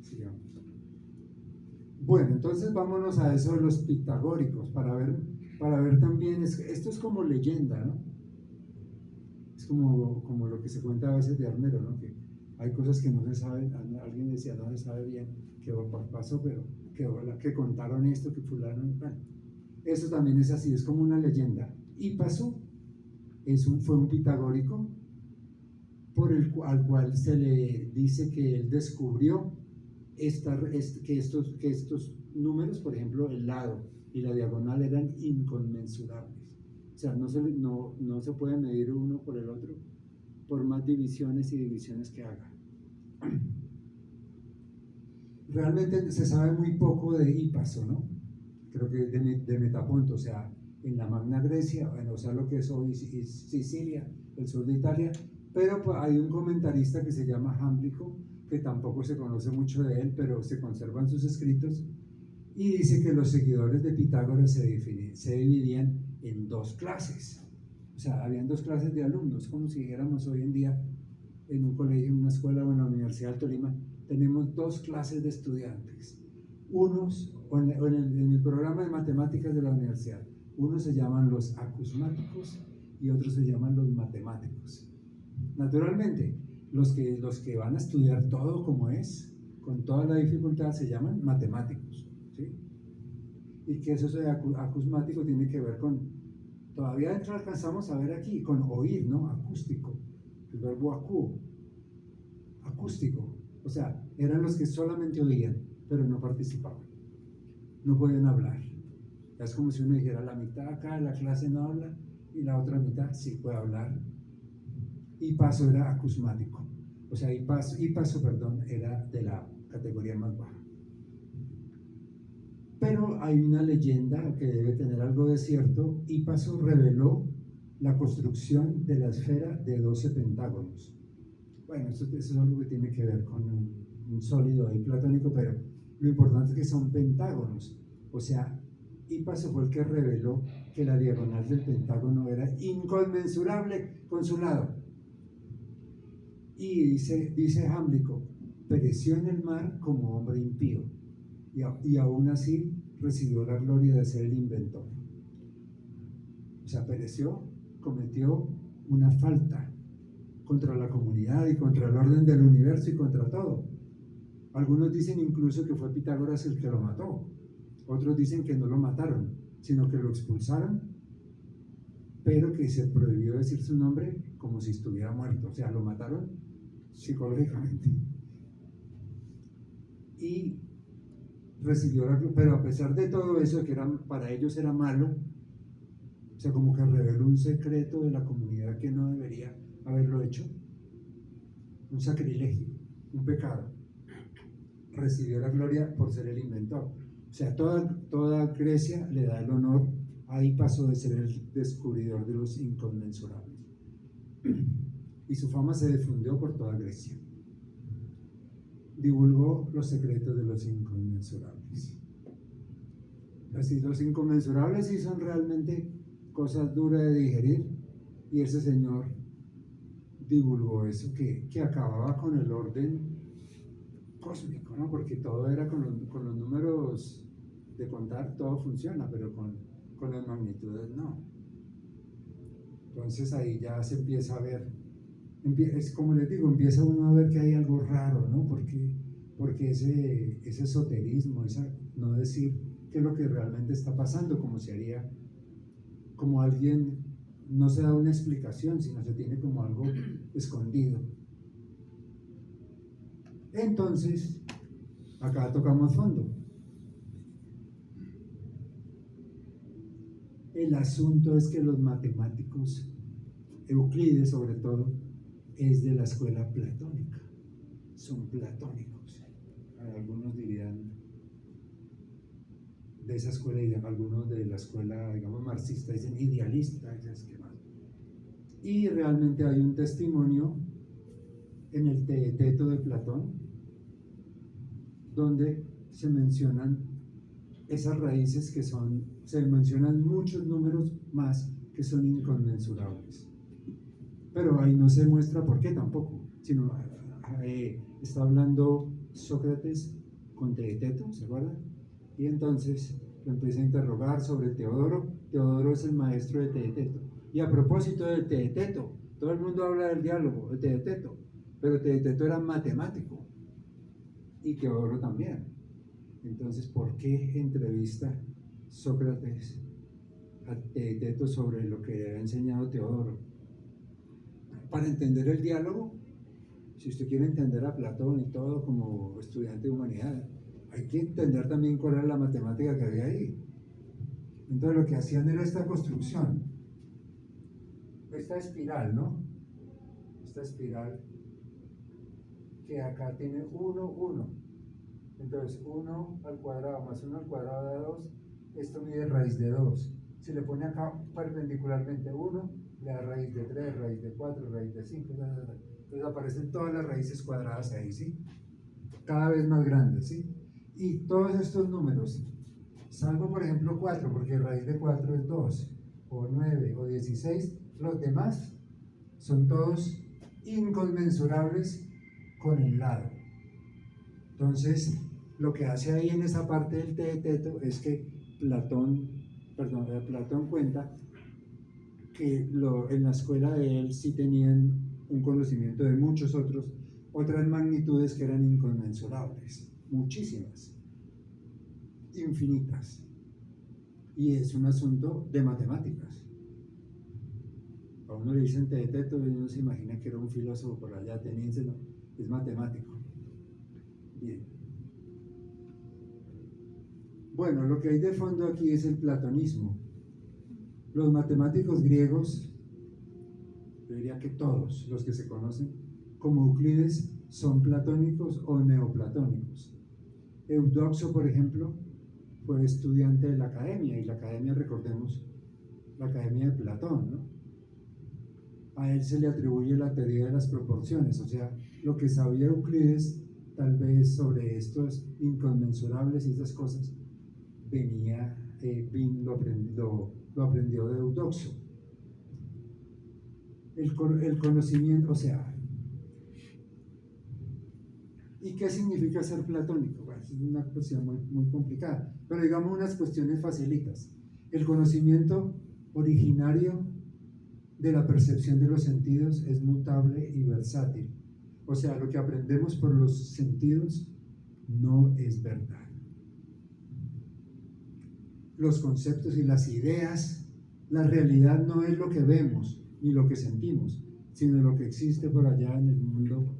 Sigamos. Bueno, entonces vámonos a eso de los pitagóricos para ver también, esto es como leyenda, ¿no? Es como lo que se cuenta a veces de Armero, ¿no? Que hay cosas que no se saben, alguien decía no se sabe bien qué pasó, pero que contaron esto, que fulano, bueno, eso también es así, es como una leyenda. Y pasó, fue un pitagórico al cual se le dice que él descubrió que estos números, por ejemplo, el lado y la diagonal eran inconmensurables. O sea, no se puede medir uno por el otro por más divisiones y divisiones que haga. Realmente se sabe muy poco de Hipaso, ¿no? Creo que de Metaponto, o sea, en la Magna Grecia, o sea, lo que es hoy Sicilia, el sur de Italia, pero pues, hay un comentarista que se llama Jámblico, que tampoco se conoce mucho de él, pero se conservan sus escritos, y dice que los seguidores de Pitágoras se dividían en 2 clases. O sea, habían dos clases de alumnos, como si dijéramos hoy en día en un colegio, en una escuela o en la Universidad del Tolima, tenemos dos clases de estudiantes. Unos, en el programa de matemáticas de la universidad, unos se llaman los acusmáticos y otros se llaman los matemáticos. Naturalmente, los que van a estudiar todo como es, con toda la dificultad, se llaman matemáticos, ¿sí? Y que eso de acusmático tiene que ver con, todavía alcanzamos a ver aquí, con oír, ¿no? Acústico, el verbo acústico, o sea, eran los que solamente oían, pero no participaban, no podían hablar. Es como si uno dijera, la mitad acá de la clase no habla y la otra mitad sí puede hablar. Y paso era acusmático, o sea, y paso, perdón, era de la categoría más baja. Pero hay una leyenda que debe tener algo de cierto. Hipaso reveló la construcción de la esfera de 12 pentágonos. Bueno, eso es algo que tiene que ver con un sólido ahí platónico, pero lo importante es que son pentágonos. O sea, Hipaso fue el que reveló que la diagonal del pentágono era inconmensurable con su lado. Y dice Jámblico, pereció en el mar como hombre impío, y aún así recibió la gloria de ser el inventor. O sea, pereció, cometió una falta contra la comunidad y contra el orden del universo y contra todo. Algunos dicen incluso que fue Pitágoras el que lo mató. Otros dicen que no lo mataron, sino que lo expulsaron, pero que se prohibió decir su nombre como si estuviera muerto. O sea, lo mataron psicológicamente. Y recibió la, pero a pesar de todo eso, que para ellos era malo, o sea, como que reveló un secreto de la comunidad que no debería haberlo hecho, un sacrilegio, un pecado. Recibió la gloria por ser el inventor. O sea, toda Grecia le da el honor. Ahí pasó de ser el descubridor de los inconmensurables. Y su fama se difundió por toda Grecia. Divulgó los secretos de los inconmensurables. Así, los inconmensurables sí son realmente cosas duras de digerir, y ese señor divulgó eso que acababa con el orden cósmico, ¿no? Porque todo era con los números de contar, todo funciona, pero con las magnitudes no. Entonces ahí ya se empieza a ver, es como les digo, empieza uno a ver que hay algo raro, ¿no? Porque ese esoterismo, no decir qué es lo que realmente está pasando, como se haría, como alguien no se da una explicación, sino se tiene como algo escondido. Entonces, acá tocamos fondo. El asunto es que los matemáticos, Euclides sobre todo, es de la escuela platónica, son platónicos. Algunos dirían de esa escuela, y algunos de la escuela, digamos, marxista, dicen idealista, y realmente hay un testimonio en el Teeteto de Platón, donde se mencionan esas raíces se mencionan muchos números más que son inconmensurables. Pero ahí no se muestra por qué tampoco, sino está hablando Sócrates con Teeteto, ¿se acuerdan? Y entonces lo empieza a interrogar sobre Teodoro. Teodoro es el maestro de Teeteto. Y a propósito del Teeteto, todo el mundo habla del diálogo de Teeteto, pero Teeteto era matemático y Teodoro también. Entonces, ¿por qué entrevista Sócrates a Teeteto sobre lo que ha enseñado Teodoro? Para entender el diálogo, si usted quiere entender a Platón y todo como estudiante de humanidad, hay que entender también cuál era la matemática que había ahí. Entonces lo que hacían era esta construcción, esta espiral, ¿no? Esta espiral que acá tiene 1, 1. Entonces 1 al cuadrado más 1 al cuadrado de 2, esto mide raíz de 2. Si le pone acá perpendicularmente 1, le da raíz de 3, raíz de 4, raíz de 5, entonces aparecen todas las raíces cuadradas ahí, ¿sí? Cada vez más grandes, ¿sí? Y todos estos números, salvo por ejemplo 4, porque raíz de 4 es 2, o 9, o 16, Los demás son todos inconmensurables con el lado. Entonces, lo que hace ahí en esa parte del Teeteto es que Platón cuenta que en la escuela de él sí tenían un conocimiento de otras magnitudes que eran inconmensurables, muchísimas, infinitas. Y es un asunto de matemáticas. A uno le dicen Teeteto y uno se imagina que era un filósofo por allá ateniense, no, es matemático. Bien. Bueno, lo que hay de fondo aquí es el platonismo. Los matemáticos griegos, yo diría que todos los que se conocen como Euclides, son platónicos o neoplatónicos. Eudoxo, por ejemplo, fue estudiante de la academia, y la academia, recordemos, la academia de Platón, ¿no? A él se le atribuye la teoría de las proporciones, o sea, lo que sabía Euclides tal vez sobre estos inconmensurables y estas cosas, lo aprendió de Eudoxo. El conocimiento, o sea, ¿y qué significa ser platónico? Bueno, es una cuestión muy complicada, pero digamos unas cuestiones facilitas. El conocimiento originario de la percepción de los sentidos es mutable y versátil. O sea, lo que aprendemos por los sentidos no es verdad. Los conceptos y las ideas, la realidad no es lo que vemos ni lo que sentimos, sino lo que existe por allá en el mundo,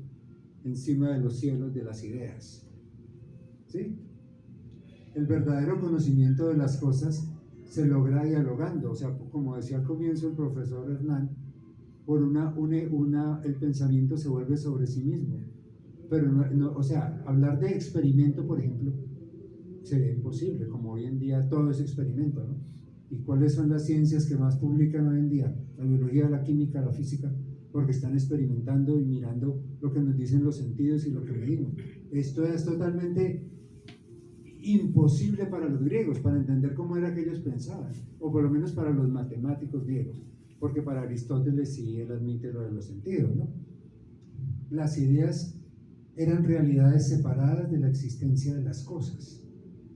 encima de los cielos de las ideas. ¿Sí? El verdadero conocimiento de las cosas se logra dialogando, o sea, como decía al comienzo el profesor Hernán, el pensamiento se vuelve sobre sí mismo. Pero o sea, hablar de experimento, por ejemplo, sería imposible, como hoy en día todo es experimento, ¿no? ¿Y cuáles son las ciencias que más publican hoy en día? La biología, la química, la física, porque están experimentando y mirando lo que nos dicen los sentidos y lo que medimos. Esto es totalmente imposible para los griegos, para entender cómo era que ellos pensaban, o por lo menos para los matemáticos griegos, porque para Aristóteles sí él admite lo de los sentidos, ¿no? Las ideas eran realidades separadas de la existencia de las cosas.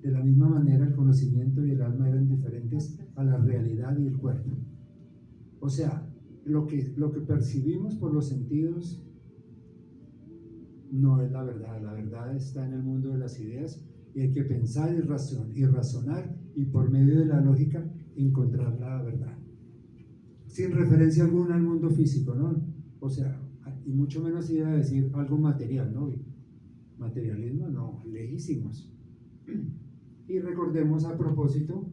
De la misma manera, el conocimiento y el alma eran diferentes a la realidad y el cuerpo. O sea, lo que percibimos por los sentidos no es la verdad está en el mundo de las ideas, y hay que pensar y razonar, y por medio de la lógica encontrar la verdad. Sin referencia alguna al mundo físico, ¿no? O sea, y mucho menos ir a decir algo material, ¿no? Materialismo, no, lejísimos. Y recordemos a propósito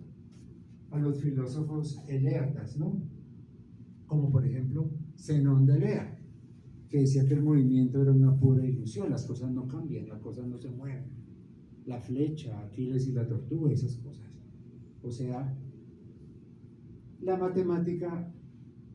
a los filósofos eleatas, ¿no? Como por ejemplo Zenón de Elea, que decía que el movimiento era una pura ilusión, las cosas no cambian, las cosas no se mueven. La flecha, Aquiles y la tortuga, esas cosas. O sea, la matemática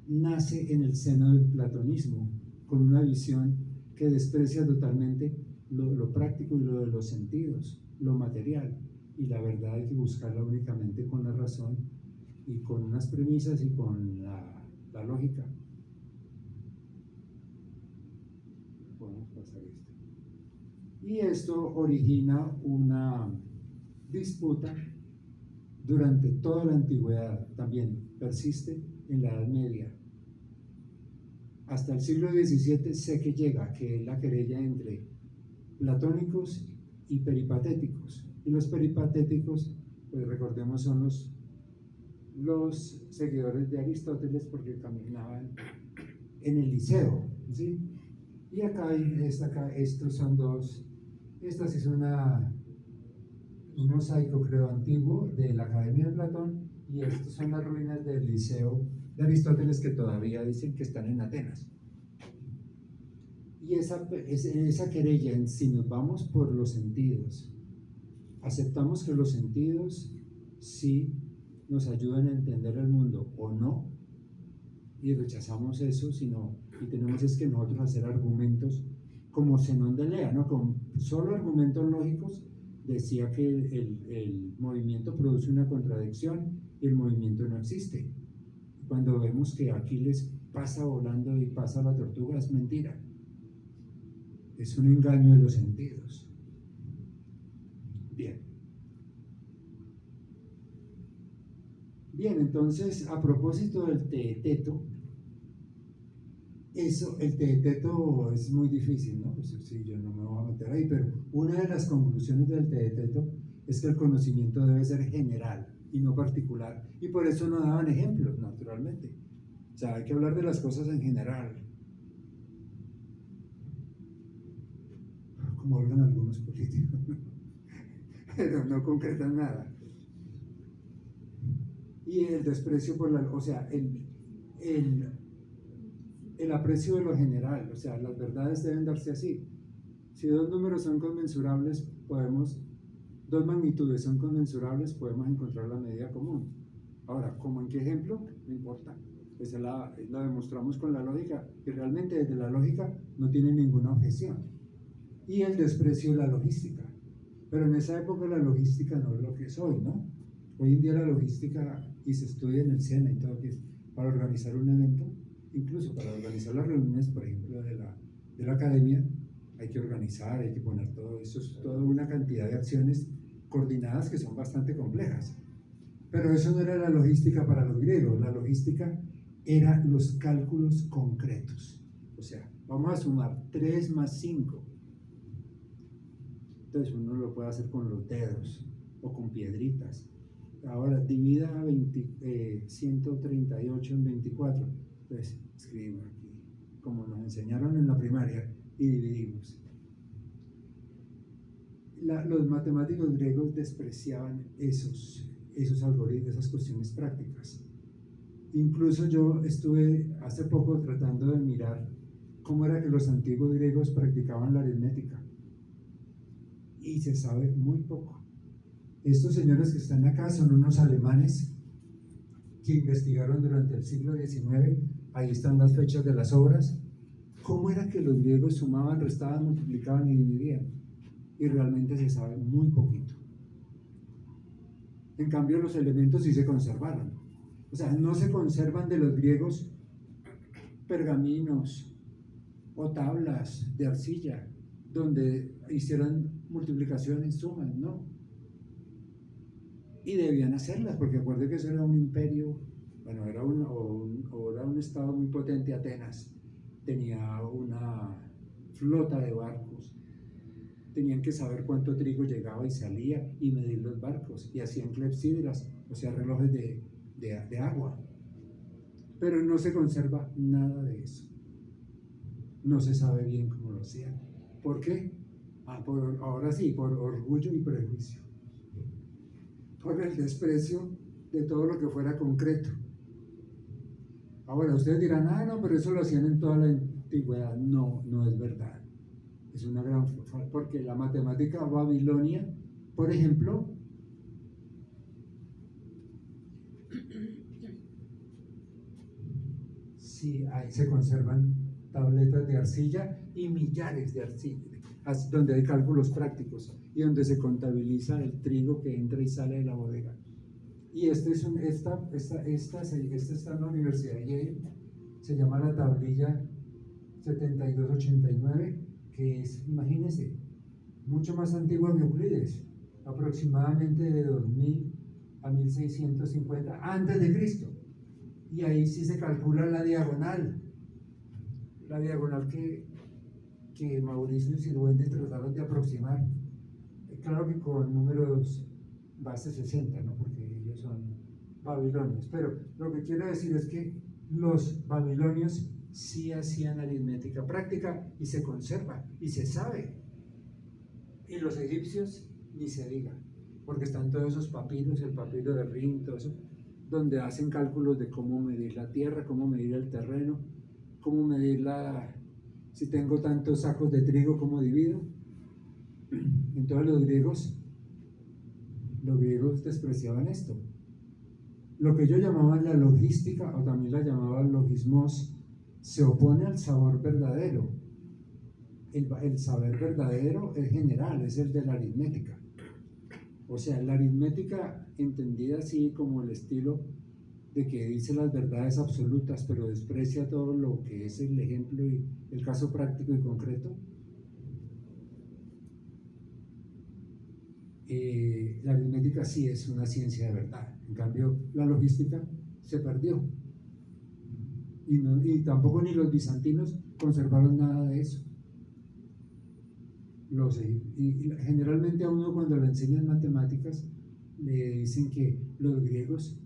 nace en el seno del platonismo, con una visión que desprecia totalmente lo práctico y lo de los sentidos, lo material, y la verdad hay que buscarla únicamente con la razón y con unas premisas y con la lógica. Podemos pasar esto. Y esto origina una disputa durante toda la antigüedad, también persiste en la Edad Media. Hasta el siglo XVII sé que llega, que es la querella entre platónicos y peripatéticos. Y los peripatéticos, pues recordemos, son los seguidores de Aristóteles, porque caminaban en el Liceo, ¿sí? Y acá estos son dos. Esta sí es un mosaico, creo, antiguo de la Academia de Platón, y estas son las ruinas del Liceo de Aristóteles, que todavía dicen que están en Atenas. Y esa querella, si nos vamos por los sentidos, aceptamos que los sentidos sí nos ayudan a entender el mundo o no, y rechazamos eso, y tenemos es que nosotros hacer argumentos como Zenón de Elea, ¿no? Con solo argumentos lógicos decía que el movimiento produce una contradicción y el movimiento no existe. cuando vemos que Aquiles pasa volando y pasa la tortuga, es mentira. Es un engaño de los sentidos. Bien. Bien, entonces, a propósito del teeteto, el teeteto es muy difícil, ¿no? Pues sí, yo no me voy a meter ahí, pero una de las conclusiones del teeteto es que el conocimiento debe ser general y no particular, y por eso no daban ejemplos, naturalmente. O sea, hay que hablar de las cosas en general, como hablan algunos políticos, pero no concretan nada. Y el desprecio por la, o sea, el aprecio de lo general, o sea, las verdades deben darse así. Si dos números son conmensurables, dos magnitudes son conmensurables, podemos encontrar la medida común. Ahora, ¿cómo en qué ejemplo? No importa. Pues la demostramos con la lógica, y realmente desde la lógica no tiene ninguna objeción. Y el desprecio de la logística. Pero en esa época la logística no es lo que es hoy, ¿no? Hoy en día la logística, y se estudia en el SENA y todo, que es para organizar un evento, incluso para organizar las reuniones, por ejemplo, de la academia, hay que organizar, hay que poner todo eso, es toda una cantidad de acciones coordinadas que son bastante complejas. Pero eso no era la logística para los griegos, la logística era los cálculos concretos. O sea, vamos a sumar 3 más 5. Entonces uno lo puede hacer con los dedos o con piedritas. Ahora divida 138 en 24. Entonces escribo aquí, como nos enseñaron en la primaria, y dividimos. Los matemáticos griegos despreciaban esos algoritmos, esas cuestiones prácticas. Incluso yo estuve hace poco tratando de mirar cómo era que los antiguos griegos practicaban la aritmética. Y se sabe muy poco. Estos señores que están acá son unos alemanes que investigaron durante el siglo XIX, ahí están las fechas de las obras, cómo era que los griegos sumaban, restaban, multiplicaban y dividían. Y realmente se sabe muy poquito. En cambio, los elementos sí se conservaron. O sea, no se conservan de los griegos pergaminos o tablas de arcilla donde hicieran multiplicaciones, sumas, ¿no? Y debían hacerlas, porque acuérdense que eso era un imperio, bueno, era un estado muy potente. Atenas tenía una flota de barcos, tenían que saber cuánto trigo llegaba y salía y medir los barcos, y hacían clepsídras, o sea, relojes de agua. Pero no se conserva nada de eso. No se sabe bien cómo lo hacían. ¿Por qué? Ahora sí, por orgullo y prejuicio. Por el desprecio de todo lo que fuera concreto. Ahora ustedes dirán, no, pero eso lo hacían en toda la antigüedad. No, no es verdad. Es una gran falta, porque la matemática babilonia, por ejemplo, sí, ahí se conservan tabletas de arcilla y millares de arcilla, donde hay cálculos prácticos y donde se contabiliza el trigo que entra y sale de la bodega. Y esta está en la Universidad de Yale, se llama la tablilla 7289, que es, imagínense, mucho más antigua que Euclides, aproximadamente de 2000 a 1650 antes de Cristo. Y ahí sí se calcula la diagonal que Mauricio y Siruende trataron de aproximar. Claro que con números base 60, ¿no? Porque ellos son babilonios. Pero lo que quiero decir es que los babilonios sí hacían aritmética práctica y se conserva y se sabe. Y los egipcios ni se diga, porque están todos esos papiros, el papiro de Rin, todo eso, donde hacen cálculos de cómo medir la tierra, cómo medir el terreno, cómo medir si tengo tantos sacos de trigo, cómo divido. Entonces los griegos despreciaban esto. Lo que ellos llamaban la logística, o también la llamaban logismos, se opone al saber verdadero. El saber verdadero es general, es el de la aritmética. O sea, la aritmética entendida así como el estilo de que dice las verdades absolutas, pero desprecia todo lo que es el ejemplo y el caso práctico y concreto. La aritmética sí es una ciencia de verdad, en cambio la logística se perdió. Y tampoco ni los bizantinos conservaron nada de eso. Y generalmente a uno cuando le enseñan matemáticas le dicen que los griegos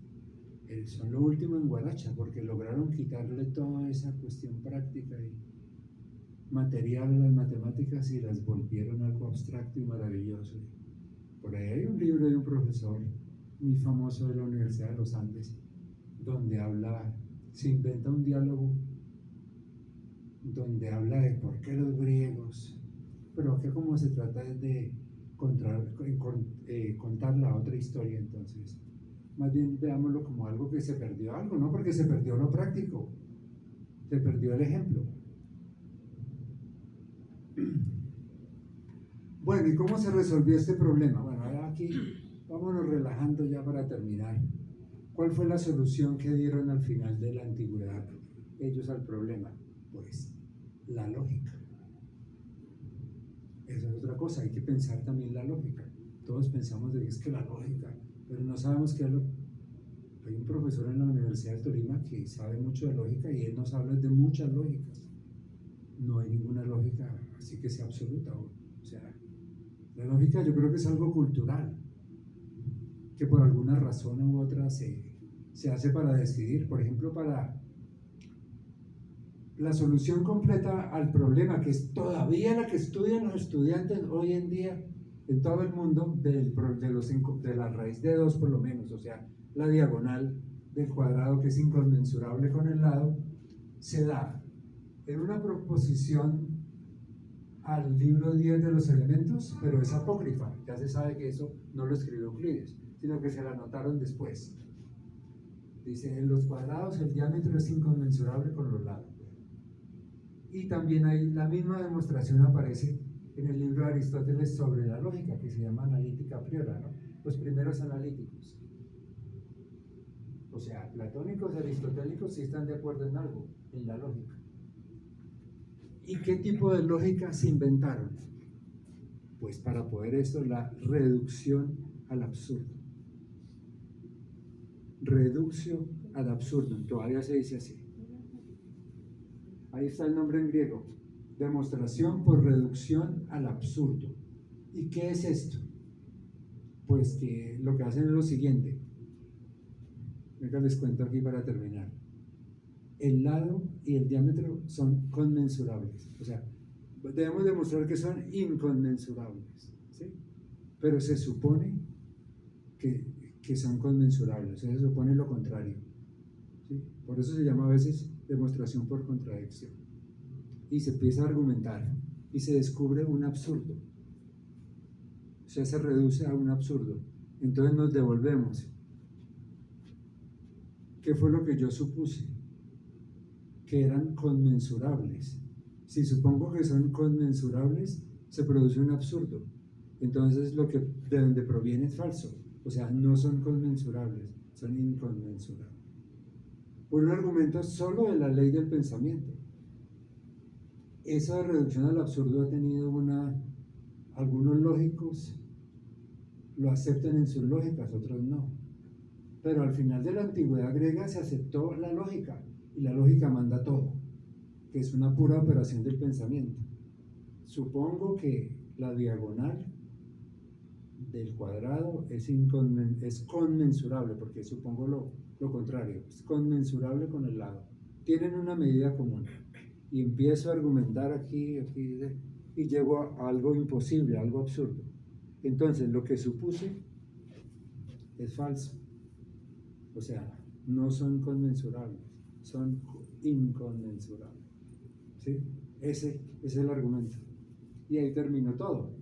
son lo último en guaracha porque lograron quitarle toda esa cuestión práctica y material a las matemáticas y las volvieron algo abstracto y maravilloso. Por ahí hay un libro de un profesor muy famoso de la Universidad de los Andes donde se inventa un diálogo donde habla de por qué los griegos, pero que como se trata es de contar la otra historia. Entonces más bien veámoslo como algo que se perdió algo, no porque se perdió lo práctico, se perdió el ejemplo. Bueno, ¿y cómo se resolvió este problema? Bueno, ahora aquí vámonos relajando ya para terminar. ¿Cuál fue la solución que dieron al final de la antigüedad ellos al problema? Pues la lógica. Esa es otra cosa, hay que pensar también la lógica. Todos pensamos de que es que la lógica, pero no sabemos qué es lo. Hay un profesor en la Universidad de Tolima que sabe mucho de lógica y él nos habla de muchas lógicas. No hay ninguna lógica así que sea absoluta. O sea, la lógica yo creo que es algo cultural, que por alguna razón u otra se hace para decidir. Por ejemplo, para la solución completa al problema, que es todavía la que estudian los estudiantes hoy en día en todo el mundo, de la raíz de 2 por lo menos, o sea, la diagonal del cuadrado que es inconmensurable con el lado, se da en una proposición al libro 10 de los elementos, pero es apócrifa. Ya se sabe que eso no lo escribió Euclides, sino que se la anotaron después. Dice, en los cuadrados el diámetro es inconmensurable con los lados. Y también hay la misma demostración aparece en el libro de Aristóteles sobre la lógica, que se llama Analítica Priori, ¿no? Los primeros analíticos. O sea, platónicos y aristotélicos sí están de acuerdo en algo, en la lógica. ¿Y qué tipo de lógica se inventaron? Pues para poder esto, la reducción al absurdo. Reductio ad absurdum, todavía se dice así. Ahí está el nombre en griego. Demostración por reducción al absurdo. ¿Y qué es esto? Pues que lo que hacen es lo siguiente. Venga, les cuento aquí para terminar. El lado y el diámetro son conmensurables. O sea, debemos demostrar que son inconmensurables, ¿sí? Pero se supone que son conmensurables. O sea, se supone lo contrario, ¿sí? Por eso se llama a veces demostración por contradicción. Y se empieza a argumentar y se descubre un absurdo. O sea, se reduce a un absurdo. Entonces nos devolvemos. ¿Qué fue lo que yo supuse? Que eran conmensurables. Si supongo que son conmensurables, se produce un absurdo. Entonces de donde proviene es falso. O sea, no son conmensurables, son inconmensurables. Por un argumento solo de la ley del pensamiento. Esa reducción al absurdo ha tenido algunos lógicos lo aceptan en sus lógicas, otros no. Pero al final de la antigüedad griega se aceptó la lógica, y la lógica manda todo, que es una pura operación del pensamiento. Supongo que la diagonal del cuadrado es conmensurable, porque supongo lo contrario, es conmensurable con el lado. Tienen una medida común. Y empiezo a argumentar aquí y llego a algo imposible, a algo absurdo. Entonces, lo que supuse es falso. O sea, no son conmensurables, son inconmensurables. ¿Sí? Ese es el argumento. Y ahí terminó todo.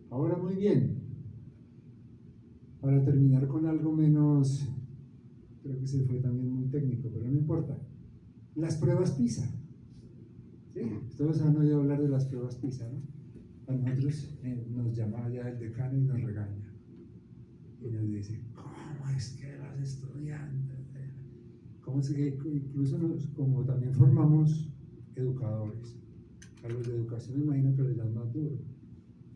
Ahora, muy bien. Para terminar con algo menos, creo que se fue también muy técnico, pero no importa. Las pruebas PISA. ¿Sí? Todos han oído hablar de las pruebas PISA, ¿no? A nosotros nos llama ya el decano y nos regaña. Y nos dice, ¿cómo es que los estudiantes de incluso como también formamos educadores, a los de educación imagino que les dan más duro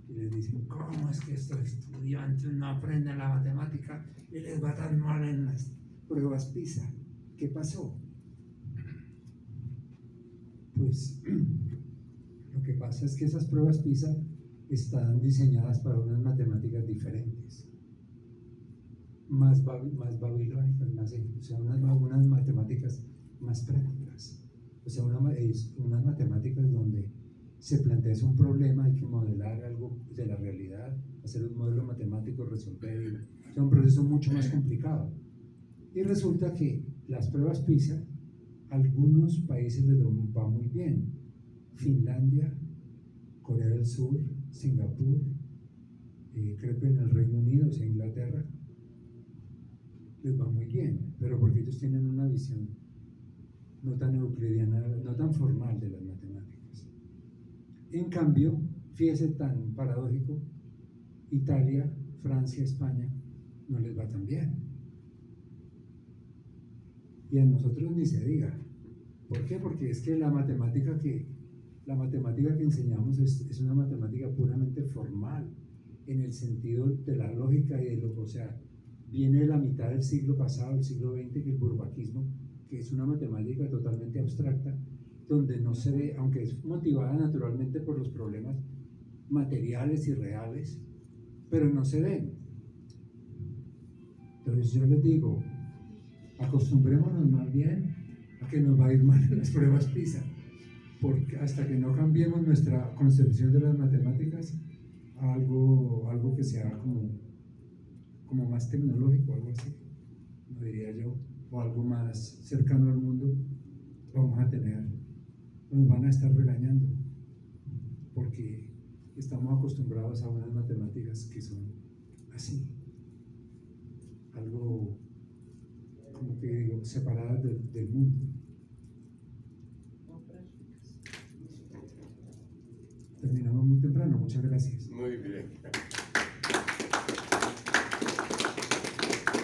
y les dicen, ¿cómo es que estos estudiantes no aprenden la matemática y les va tan mal en las pruebas PISA? ¿Qué pasó? Pues lo que pasa es que esas pruebas PISA están diseñadas para unas matemáticas diferentes, más babilónicas, o sea, unas matemáticas más prácticas, o sea, unas matemáticas donde se plantea un problema, hay que modelar algo de la realidad, hacer un modelo matemático, resolverlo, es un proceso mucho más complicado. Y resulta que las pruebas PISA, algunos países les va muy bien, Finlandia, Corea del Sur, Singapur, creo que en el Reino Unido, o sea, Inglaterra, les va muy bien, pero porque ellos tienen una visión no tan euclidiana, no tan formal de las matemáticas. En cambio, fíjese tan paradójico, Italia, Francia, España, no les va tan bien. Y a nosotros ni se diga. ¿Por qué? Porque es que la matemática que enseñamos es una matemática puramente formal, en el sentido de la lógica y de lo, o sea, viene de la mitad del siglo pasado, el siglo XX, que el Bourbakismo, que es una matemática totalmente abstracta, donde no se ve, aunque es motivada naturalmente por los problemas materiales y reales, pero no se ven. Entonces yo les digo, acostumbrémonos más bien a que nos va a ir mal en las pruebas PISA, porque hasta que no cambiemos nuestra concepción de las matemáticas a algo que sea como más tecnológico, algo así, no diría yo, o algo más cercano al mundo, nos van a estar regañando, porque estamos acostumbrados a unas matemáticas que son así, algo como que digo, separadas del mundo. Terminamos muy temprano, muchas gracias. Muy bien.